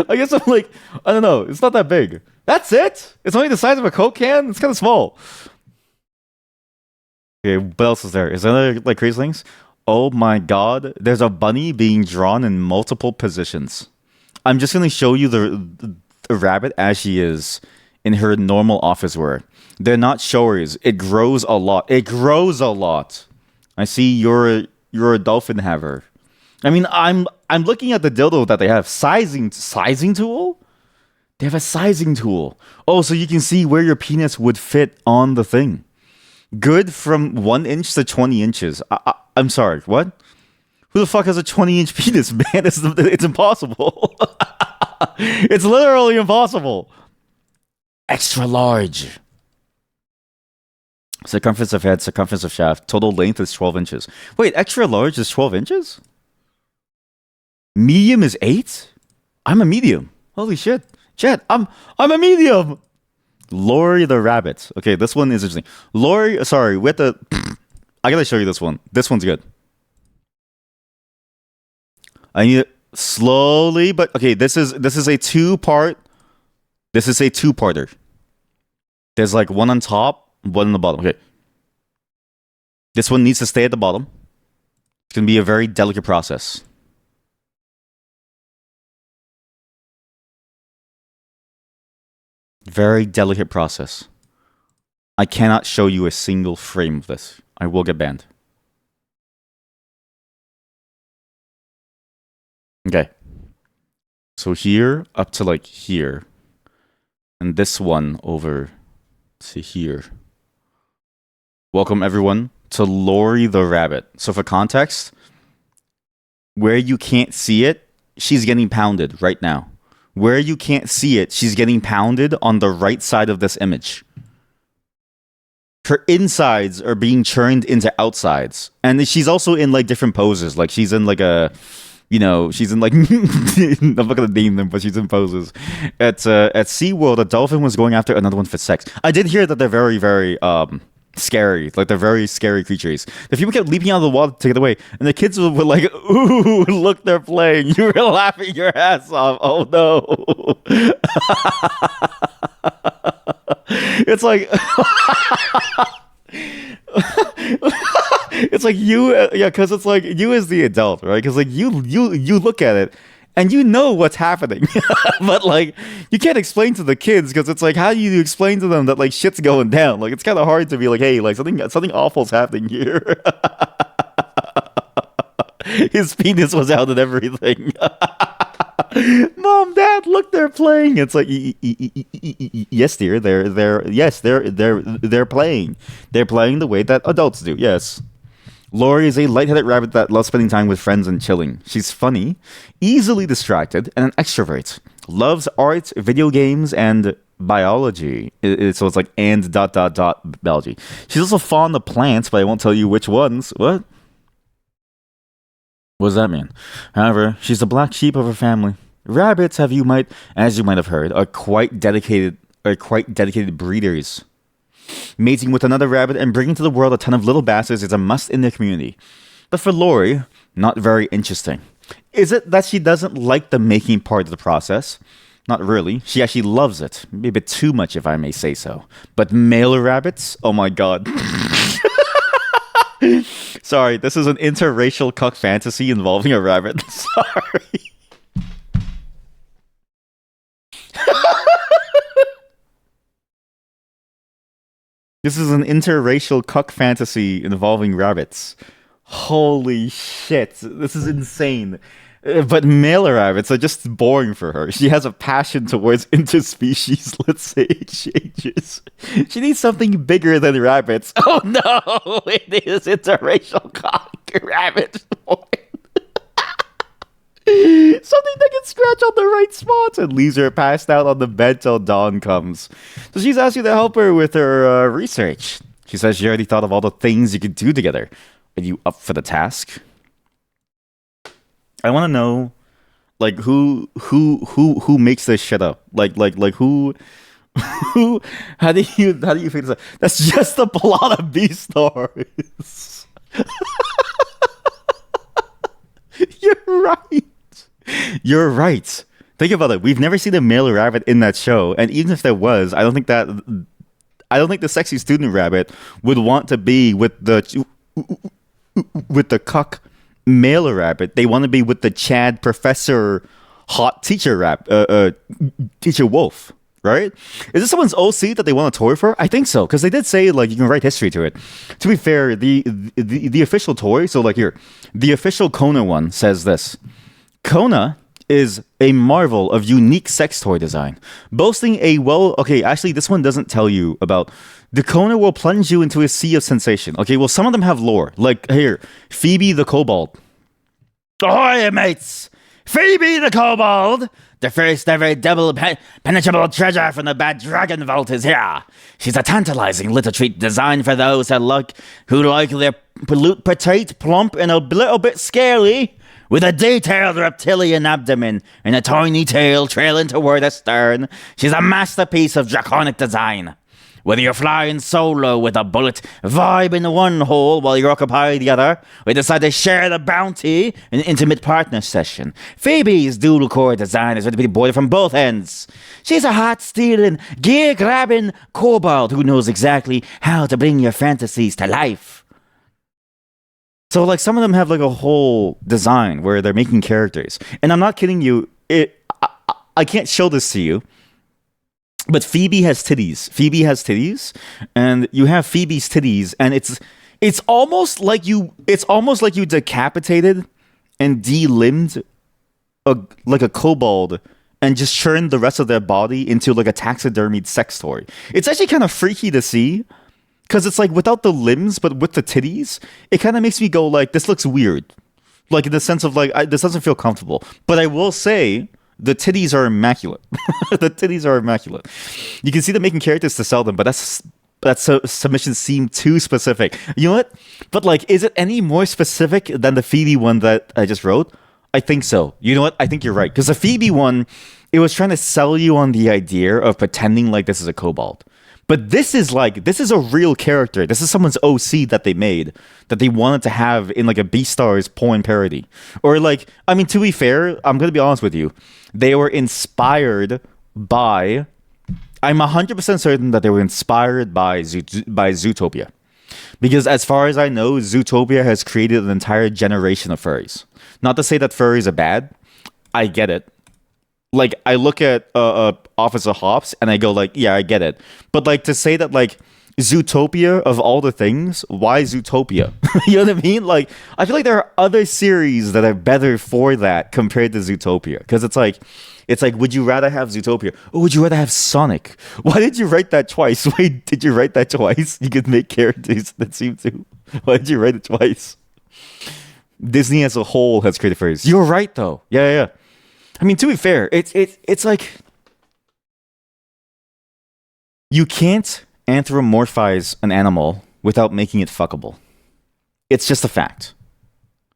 I guess I'm like, I don't know. It's not that big. That's it? It's only the size of a Coke can? It's kind of small. Okay, what else is there? Is there other like crazy things? Oh my god, there's a bunny being drawn in multiple positions. I'm just gonna show you the rabbit as she is in her normal office wear. They're not showers. It grows a lot. It grows a lot. I see you're a dolphin haver. I mean, I'm looking at the dildo that they have. Sizing tool? They have a sizing tool. Oh, so you can see where your penis would fit on the thing. Good from 1 inch to 20 inches. I'm sorry, what? Who the fuck has a 20-inch penis, man? It's impossible. It's literally impossible. Extra large. Circumference of head, circumference of shaft. Total length is 12 inches. Wait, extra large is 12 inches? Medium is 8? I'm a medium. Holy shit. Chat, I'm a medium. Lori the rabbit. Okay, this one is interesting. Lori, sorry, with the I gotta show you this one. This one's good. I need it slowly, but okay, this is a two-part. This is a two-parter. There's like one on top, one on the bottom. Okay. This one needs to stay at the bottom. It's gonna be a very delicate process. Very delicate process. I cannot show you a single frame of this. I will get banned. Okay. So here up to like here. And this one over to here. Welcome everyone to Lori the rabbit. So for context, where you can't see it, she's getting pounded right now. Where you can't see it, she's getting pounded on the right side of this image. Her insides are being churned into outsides. And she's also in like different poses. Like she's in like a, you know, she's in like, I'm not going to name them, but she's in poses. At SeaWorld, a dolphin was going after another one for sex. I did hear that they're very, very scary. Like they're very scary creatures. The people kept leaping out of the water to take it away. And the kids were like, ooh, look, they're playing. You were laughing your ass off. Oh no. It's like it's like you, yeah, because it's like you as the adult, right? Because like you look at it and you know what's happening, but like you can't explain to the kids because it's like, how do you explain to them that like shit's going down? Like it's kind of hard to be like, hey, like something awful's happening here. His penis was out and everything. Mom, Dad, look, they're playing. It's like, yes, dear, they're playing. They're playing the way that adults do. Yes. Lori is a lightheaded rabbit that loves spending time with friends and chilling. She's funny, easily distracted, and an extrovert. Loves art, video games, and biology. So it's like and ... biology. She's also fond of plants, but I won't tell you which ones. What? What does that mean? However, she's the black sheep of her family. Rabbits, as you might have heard, are quite dedicated breeders. Mating with another rabbit and bringing to the world a ton of little bastards is a must in their community. But for Lori, not very interesting. Is it that she doesn't like the making part of the process? Not really. She actually loves it. Maybe a bit too much, if I may say so. But male rabbits? Oh my god. Sorry, this is an interracial cuck fantasy involving a rabbit. Sorry. This is an interracial cuck fantasy involving rabbits. Holy shit. This is insane. But male rabbits are just boring for her. She has a passion towards interspecies, let's say, exchanges. She needs something bigger than rabbits. Oh no! It is interracial cock rabbit. Something that can scratch on the right spots and leaves her passed out on the bed till dawn comes. So she's asked you to help her with her research. She says she already thought of all the things you could do together. Are you up for the task? I want to know, like, who makes this shit up? Like who how do you figure this out? That's just the plot of Beastars. You're right. You're right. Think about it. We've never seen a male rabbit in that show, and even if there was, I don't think the sexy student rabbit would want to be with the cuck male rabbit. They want to be with the Chad professor hot teacher teacher wolf. right? Is this someone's OC that they want a toy for? I think so, because they did say like you can write history to it. To be fair, the official toy, so like here, the official Kona one says this: Kona is a marvel of unique sex toy design, boasting a well. Okay, actually, this one doesn't tell you about. The Kona will plunge you into a sea of sensation. Okay, well, some of them have lore. Like here, Phoebe the Kobold. Ahoy, mates! Phoebe the Kobold! The first ever double penetrable treasure from the Bad Dragon Vault is here. She's a tantalizing little treat designed for those who like their loot petite, plump, and a little bit scary. With a detailed reptilian abdomen and a tiny tail trailing toward the stern, she's a masterpiece of draconic design. Whether you're flying solo with a bullet vibe in one hole while you occupy the other, or decide to share the bounty in an intimate partner session, Phoebe's dual-core design is going to be boarded from both ends. She's a heart-stealing, gear-grabbing kobold who knows exactly how to bring your fantasies to life. So, like, some of them have, like, a whole design where they're making characters. And I'm not kidding you, I can't show this to you. But Phoebe has titties. Phoebe has titties, and you have Phoebe's titties, and it's almost like you decapitated and de-limbed like a kobold and just churned the rest of their body into like a taxidermied sex toy. It's actually kind of freaky to see because it's like without the limbs but with the titties, it kind of makes me go like, this looks weird, like in the sense of like this doesn't feel comfortable. But I will say, the titties are immaculate. The titties are immaculate. You can see them making characters to sell them, but submissions seem too specific. You know what? But like, is it any more specific than the Phoebe one that I just wrote? I think so. You know what? I think you're right. Because the Phoebe one, it was trying to sell you on the idea of pretending like this is a kobold. But this is a real character. This is someone's OC that they made, that they wanted to have in like a Beastars porn parody. Or like, I mean, to be fair, I'm going to be honest with you. They were inspired by, I'm 100% certain that they were inspired by Zootopia. Because as far as I know, Zootopia has created an entire generation of furries. Not to say that furries are bad. I get it. Like, I look at Officer Hops and I go like, yeah, I get it. But like to say that like Zootopia of all the things, why Zootopia? You know what I mean? Like, I feel like there are other series that are better for that compared to Zootopia. Because it's like, would you rather have Zootopia or would you rather have Sonic? Why did you write that twice? Wait, did you write that twice? You could make characters that seem to. Why did you write it twice? Disney as a whole has created furries. You're right though. Yeah. I mean, to be fair, it's like you can't anthropomorphize an animal without making it fuckable. It's just a fact.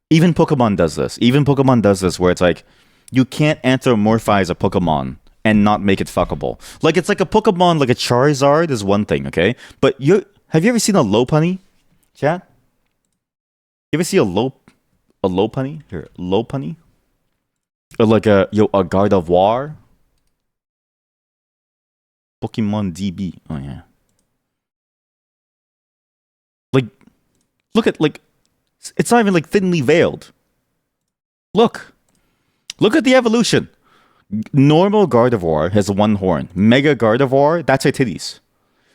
Even Pokemon does this. Where it's like you can't anthropomorphize a Pokemon and not make it fuckable. Like it's like a Pokemon, like a Charizard is one thing, okay? But have you ever seen a Lopunny, chat? You ever see a Lopunny? Here, Lopunny? Or like a Gardevoir? Pokemon DB. Oh yeah. Like, look at like, it's not even like thinly veiled. Look at the evolution. Normal Gardevoir has one horn. Mega Gardevoir, that's her titties.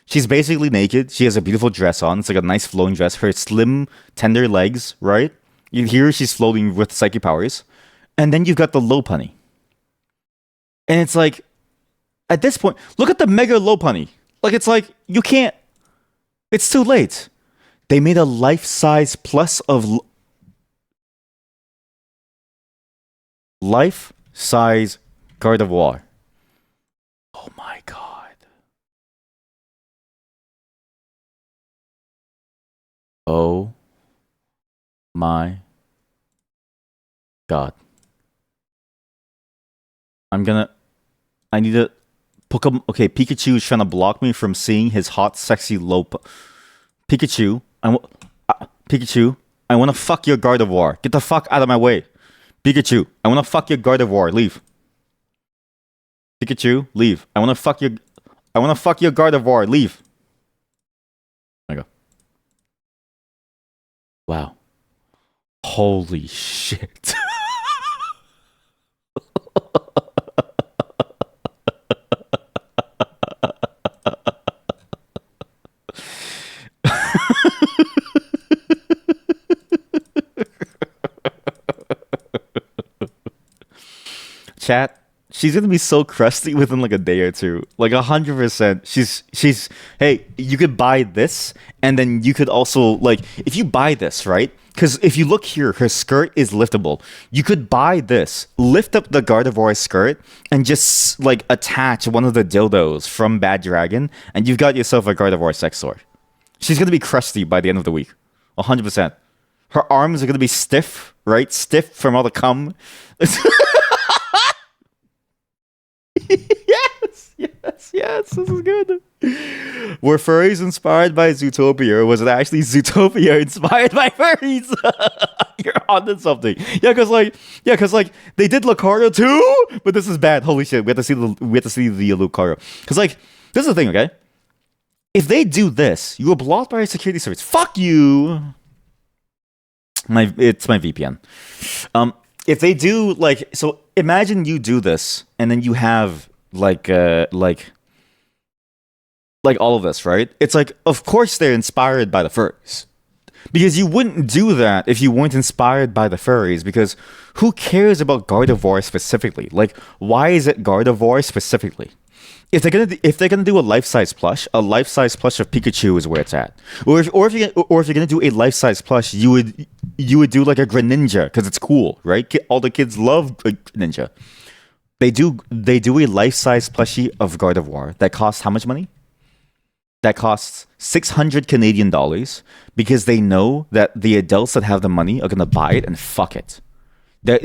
She's basically naked. She has a beautiful dress on. It's like a nice flowing dress. Her slim, tender legs, right? You hear she's floating with psychic powers. And then you've got the Lopunny. And it's like, at this point, look at the Mega Lopunny. Like, it's like, you can't, it's too late. They made a life-size plus of life-size Gardevoir. Oh my god. Oh my god. I need to Pokemon. Okay, Pikachu is trying to block me from seeing his hot, sexy Pikachu, Pikachu, I want to fuck your Gardevoir. Get the fuck out of my way. Pikachu, I want to fuck your Gardevoir. Leave. Pikachu, leave. I want to fuck your Gardevoir. Leave. There you go. Wow. Holy shit. chat. She's gonna be so crusty within like a day or two, like 100%. She's. Hey, you could buy this, and then you could also like if you buy this, right? Because if you look here, her skirt is liftable. You could buy this, lift up the Gardevoir skirt, and just like attach one of the dildos from Bad Dragon, and you've got yourself a Gardevoir sex toy. She's gonna be crusty by the end of the week, 100%. Her arms are gonna be stiff, right? Stiff from all the cum. Yes, this is good. Were furries inspired by Zootopia, or was it actually Zootopia inspired by furries? You're onto something. Yeah, cause like they did Lucario too, but this is bad. Holy shit, we have to see the Lucario. Cause like this is the thing, okay? If they do this, you were blocked by a security service. Fuck you. It's my VPN. If they do like so, imagine you do this, and then you have like all of this, right? It's like, of course they're inspired by the furries. Because you wouldn't do that if you weren't inspired by the furries, because who cares about Gardevoir specifically? Like, why is it Gardevoir specifically? If they're gonna do a life-size plush of Pikachu is where it's at. Or if you're gonna do a life-size plush, you would do like a Greninja, because it's cool, right? All the kids love Greninja. They do a life-size plushie of Gardevoir that costs how much money? That costs 600 Canadian dollars, because they know that the adults that have the money are gonna buy it and fuck it. They're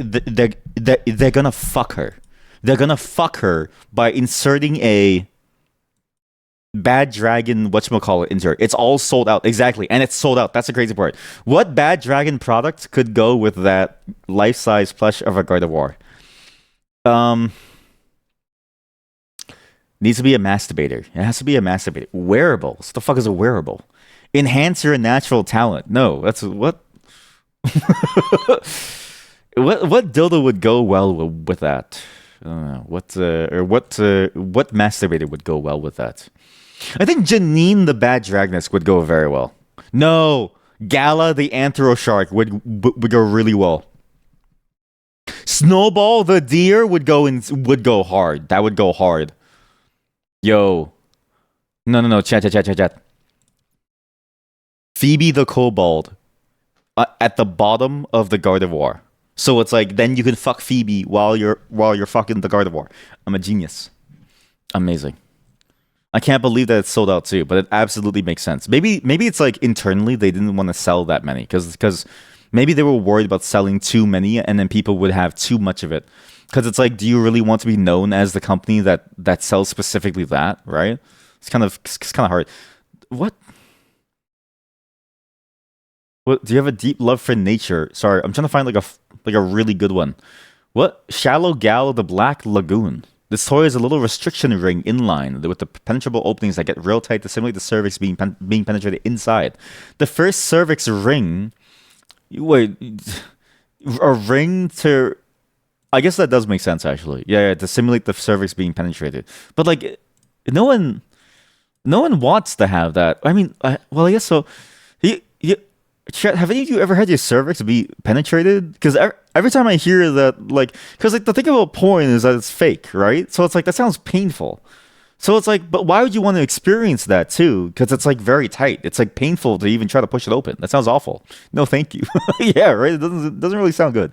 gonna fuck her. They're gonna fuck her by inserting a Bad Dragon whatchamacallit into her. It's all sold out. Exactly. And it's sold out. That's the crazy part. What Bad Dragon product could go with that life-size plush of a Gardevoir? Needs to be a masturbator. It has to be a masturbator. Wearables. What the fuck is a wearable? Enhance your natural talent. No, that's what. what dildo would go well with that? I don't know. What masturbator would go well with that? I think Janine the Bad Dragoness would go very well. No, Gala the Anthro Shark would go really well. Snowball the Deer would go hard. That would go hard. Yo. No. Chat. Phoebe the Kobold at the bottom of the Gardevoir. So it's like then you can fuck Phoebe while you're fucking the Gardevoir. I'm a genius. Amazing. I can't believe that it's sold out too, but it absolutely makes sense. Maybe it's like internally they didn't want to sell that many because maybe they were worried about selling too many and then people would have too much of it. Because it's like, do you really want to be known as the company that sells specifically that, right? It's kind of hard. What? Do you have a deep love for nature? Sorry, I'm trying to find like a really good one. What? Shallow Gal of the Black Lagoon. This toy is a little restriction ring inline with the penetrable openings that get real tight to simulate the cervix being penetrated inside. The first cervix ring. Wait, a ring to. I guess that does make sense, actually. Yeah, to simulate the cervix being penetrated. But like, no one wants to have that. I mean, I guess so. Have any of you ever had your cervix be penetrated? Because every time I hear that, like, because like the thing about porn is that it's fake, right? So it's like that sounds painful. So it's like, but why would you want to experience that too? Because it's like very tight. It's like painful to even try to push it open. That sounds awful. No, thank you. Yeah, right. It doesn't really sound good.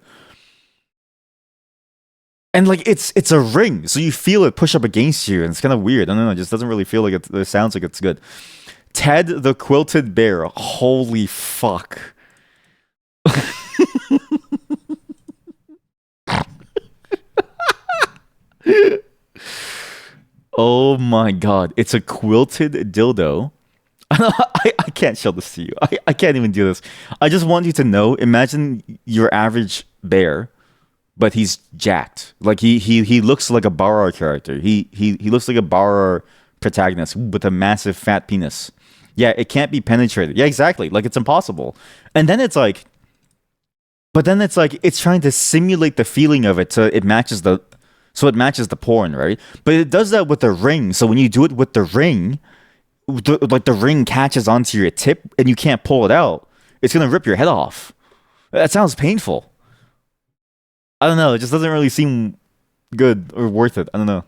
And like it's a ring, so you feel it push up against you, and it's kind of weird. I don't know, it just doesn't really feel like it sounds like it's good. Ted the Quilted Bear. Holy fuck. Oh my god. It's a quilted dildo. I can't show this to you. I can't even do this. I just want you to know, imagine your average bear, but he's jacked. Like he looks like a Borrower character. He looks like a Borrower protagonist with a massive fat penis. Yeah, it can't be penetrated. Yeah, exactly. Like it's impossible. And then it's like, but then it's like it's trying to simulate the feeling of it so it matches the porn, right? But it does that with the ring. So when you do it with the ring, like the ring catches onto your tip and you can't pull it out. It's gonna rip your head off. That sounds painful. I don't know. It just doesn't really seem good or worth it. I don't know.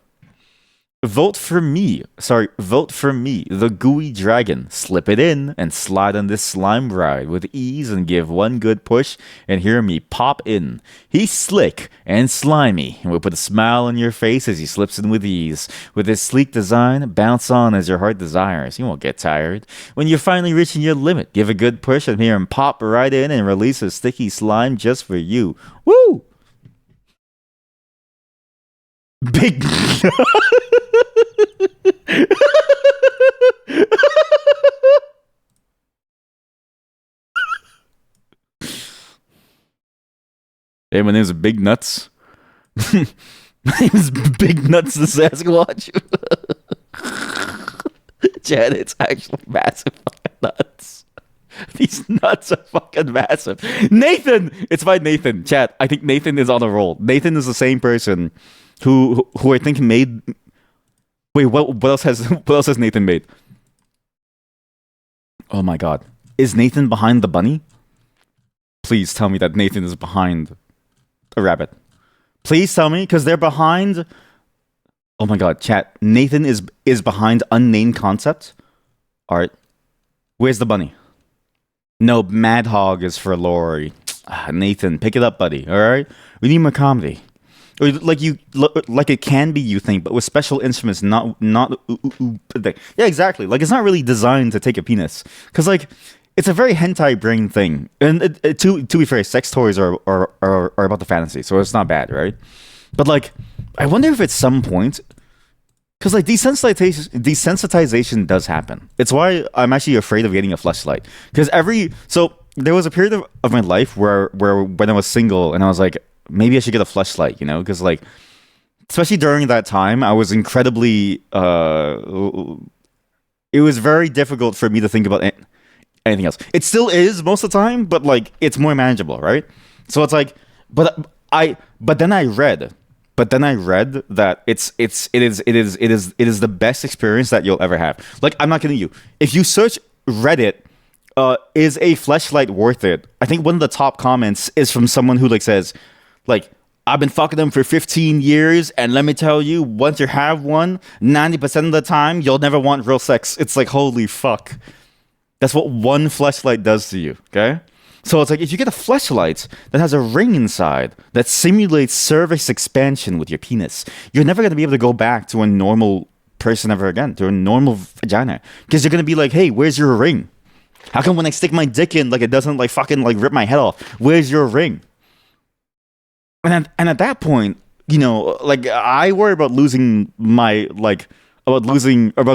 Vote for me. Sorry, vote for me, the gooey dragon. Slip it in and slide on this slime ride with ease and give one good push and hear me pop in. He's slick and slimy and will put a smile on your face as he slips in with ease. With his sleek design, bounce on as your heart desires. You won't get tired. When you're finally reaching your limit, give a good push and hear him pop right in and release a sticky slime just for you. Woo! Big. Hey, my name's Big Nuts. My name is Big Nuts the Sasquatch. Chad, it's actually massive fucking nuts. These nuts are fucking massive. Nathan! It's by Nathan. Chad, I think Nathan is on a roll. Nathan is the same person who I think made. Wait, what else has Nathan made? Oh my god. Is Nathan behind the bunny? Please tell me that Nathan is behind a rabbit. Please tell me, because they're behind. Oh my god, chat. Nathan is behind Unnamed Concept. Alright. Where's the bunny? No, Mad Hog is for Lori. Nathan, pick it up, buddy. Alright? We need more comedy. Or like it can be, you think, but with special instruments, not yeah, exactly. Like it's not really designed to take a penis, because like it's a very hentai brain thing. And to be fair, sex toys are about the fantasy, so it's not bad, right? But like, I wonder if at some point, because like desensitization does happen. It's why I'm actually afraid of getting a fleshlight. Because there was a period of my life where when I was single and I was like, maybe I should get a fleshlight, you know, because like, especially during that time, I was incredibly. It was very difficult for me to think about anything else. It still is most of the time, but like it's more manageable, right? So it's like, but then I read that it is the best experience that you'll ever have. Like I'm not kidding you. If you search Reddit. Is a fleshlight worth it? I think one of the top comments is from someone who like says, like, I've been fucking them for 15 years, and let me tell you, once you have one, 90% of the time, you'll never want real sex. It's like, holy fuck. That's what one fleshlight does to you, okay? So it's like, if you get a fleshlight that has a ring inside that simulates cervix expansion with your penis, you're never going to be able to go back to a normal person ever again, to a normal vagina. Because you're going to be like, hey, where's your ring? How come when I stick my dick in, like, it doesn't, like, fucking, like, rip my head off? Where's your ring? And at that point, you know, like I worry about losing my about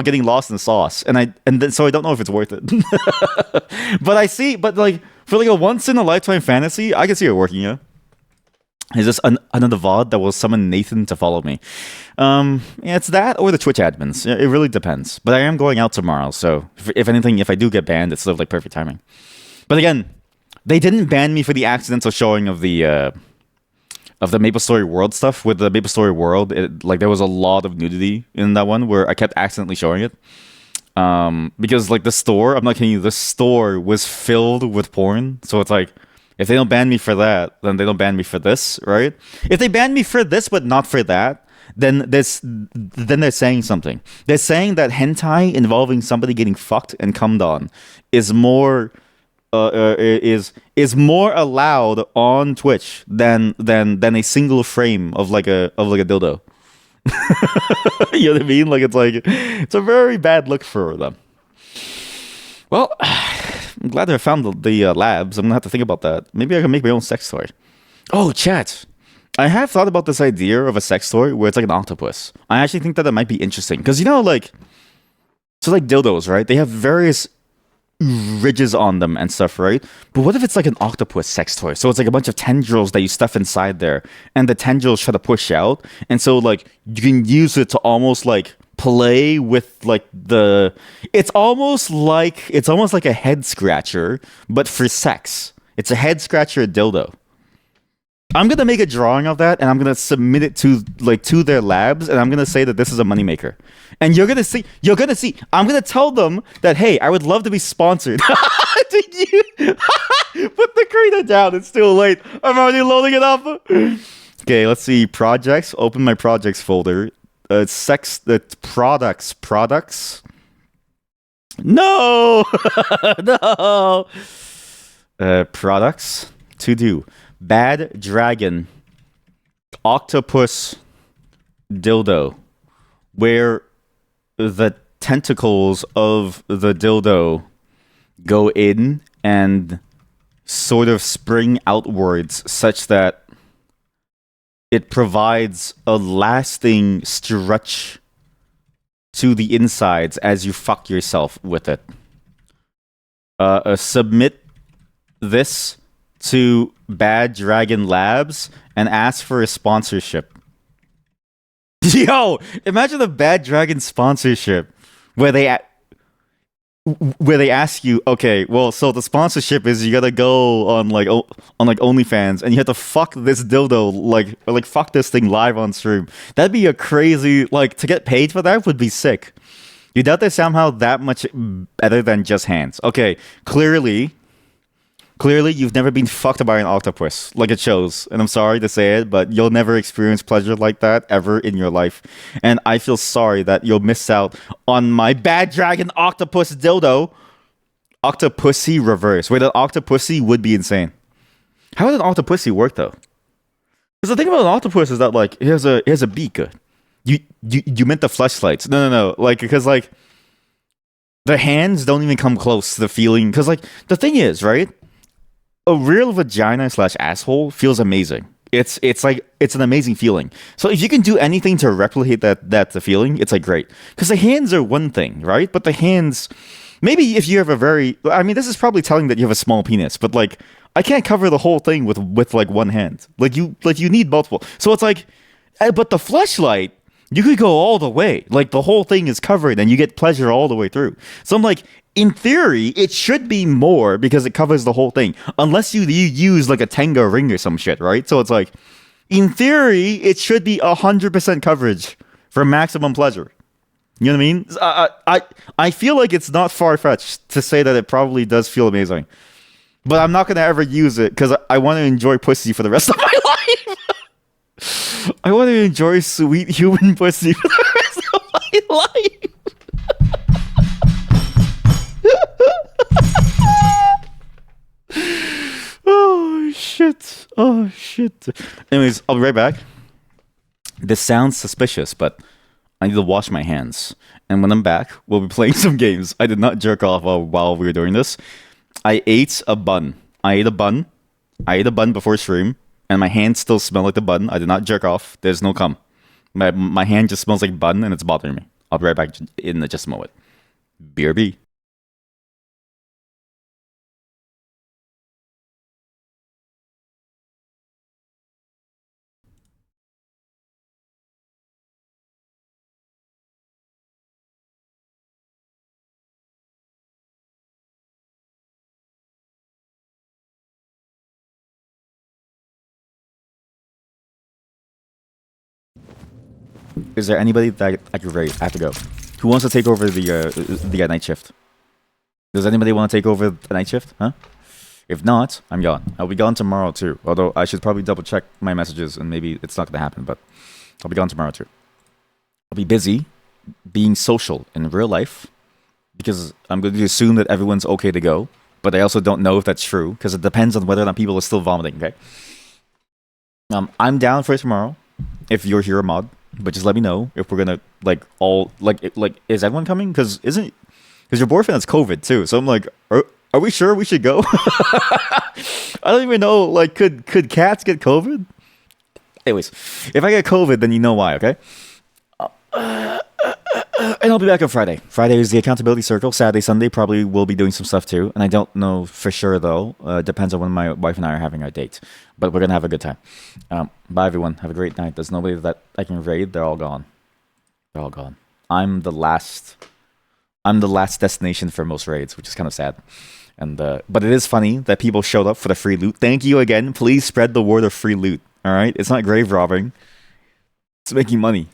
getting lost in the sauce, so I don't know if it's worth it. but like for like a once in a lifetime fantasy, I can see it working. Yeah, is this another VOD that will summon Nathan to follow me? Yeah, it's that or the Twitch admins. It really depends. But I am going out tomorrow, so if anything, if I do get banned, it's sort of like perfect timing. But again, they didn't ban me for the accidental showing of the MapleStory World stuff. With the MapleStory World, like there was a lot of nudity in that one where I kept accidentally showing it. Because like the store, I'm not kidding you, the store was filled with porn. So it's like, if they don't ban me for that, then they don't ban me for this, right? If they ban me for this but not for that, then they're saying something. They're saying that hentai involving somebody getting fucked and cummed on is more is more allowed on Twitch than a single frame of like a dildo. You know what I mean? Like it's a very bad look for them. Well, I'm glad I found the labs. I'm gonna have to think about that. Maybe I can make my own sex toy. Oh, chat. I have thought about this idea of a sex toy where it's like an octopus. I actually think that might be interesting because you know, like, so like dildos, right? They have various ridges on them and stuff, right? But what if it's like an octopus sex toy? So it's like a bunch of tendrils that you stuff inside there, and the tendrils try to push out, and so like you can use it to almost like play with like the. It's almost like a head scratcher, but for sex. It's a head scratcher dildo. I'm gonna make a drawing of that, and I'm gonna submit it to their labs, and I'm gonna say that this is a moneymaker. And you're gonna see. I'm gonna tell them that, hey, I would love to be sponsored. Did you put the creator down? It's still late. I'm already loading it up. Okay, let's see. Projects. Open my projects folder. Sex. Products. No, no. Products to do. Bad dragon. Octopus dildo. Where the tentacles of the dildo go in and sort of spring outwards such that it provides a lasting stretch to the insides as you fuck yourself with it. Submit this to Bad Dragon Labs and ask for a sponsorship. Yo, imagine the Bad Dragon sponsorship where they ask you, okay, well, so the sponsorship is you gotta go on like OnlyFans and you have to fuck this dildo like fuck this thing live on stream. That'd be a crazy, like, to get paid for that would be sick. You doubt they're somehow that much better than just hands. Okay, clearly you've never been fucked by an octopus, like it shows. And I'm sorry to say it, but you'll never experience pleasure like that ever in your life. And I feel sorry that you'll miss out on my Bad Dragon octopus dildo. Octopussy reverse. Wait, an octopussy would be insane. How would an octopussy work, though? Because the thing about an octopus is that, like, here's a beak. You meant the fleshlights. No. Like, because, like, the hands don't even come close to the feeling. Because, like, the thing is, right? A real vagina / asshole feels amazing. It's an amazing feeling. So if you can do anything to replicate that the feeling, it's like great. Because the hands are one thing, right? But the hands, maybe if you have a very, I mean, this is probably telling that you have a small penis. But like, I can't cover the whole thing with like one hand. Like you need multiple. So it's like, but the fleshlight, you could go all the way. Like the whole thing is covered, and you get pleasure all the way through. So I'm like, in theory, it should be more because it covers the whole thing. Unless you use like a Tenga ring or some shit, right? So it's like, in theory, it should be 100% coverage for maximum pleasure. You know what I mean? I feel like it's not far-fetched to say that it probably does feel amazing. But I'm not going to ever use it because I want to enjoy pussy for the rest of my life. I want to enjoy sweet human pussy for the rest of my life. Oh shit. Anyways, I'll be right back. This sounds suspicious, but I need to wash my hands. And when I'm back, we'll be playing some games. I did not jerk off while we were doing this. I ate a bun. I ate a bun before stream, and my hands still smell like the bun. I did not jerk off. There's no cum. My hand just smells like bun, and it's bothering me. I'll be right back in just a moment. BRB. Is there anybody that I could raid? I have to go. Who wants to take over the night shift? Does anybody want to take over the night shift? Huh? If not, I'm gone. I'll be gone tomorrow too. Although I should probably double check my messages and maybe it's not going to happen, but I'll be gone tomorrow too. I'll be busy being social in real life because I'm going to assume that everyone's okay to go, but I also don't know if that's true because it depends on whether or not people are still vomiting, okay? I'm down for tomorrow if you're here, mod. But just let me know if we're gonna is everyone coming? Because your boyfriend has COVID too. So I'm like, are we sure we should go? I don't even know. Like, could cats get COVID? Anyways, if I get COVID, then you know why. Okay. And I'll be back on Friday. Friday is the accountability circle. Saturday, Sunday probably will be doing some stuff too. And I don't know for sure though. Depends on when my wife and I are having our date. But we're gonna have a good time. Bye everyone. Have a great night. There's nobody that I can raid. They're all gone. They're all gone. I'm the last destination for most raids, which is kind of sad. And but it is funny that people showed up for the free loot. Thank you again. Please spread the word of free loot. All right. It's not grave robbing. It's making money.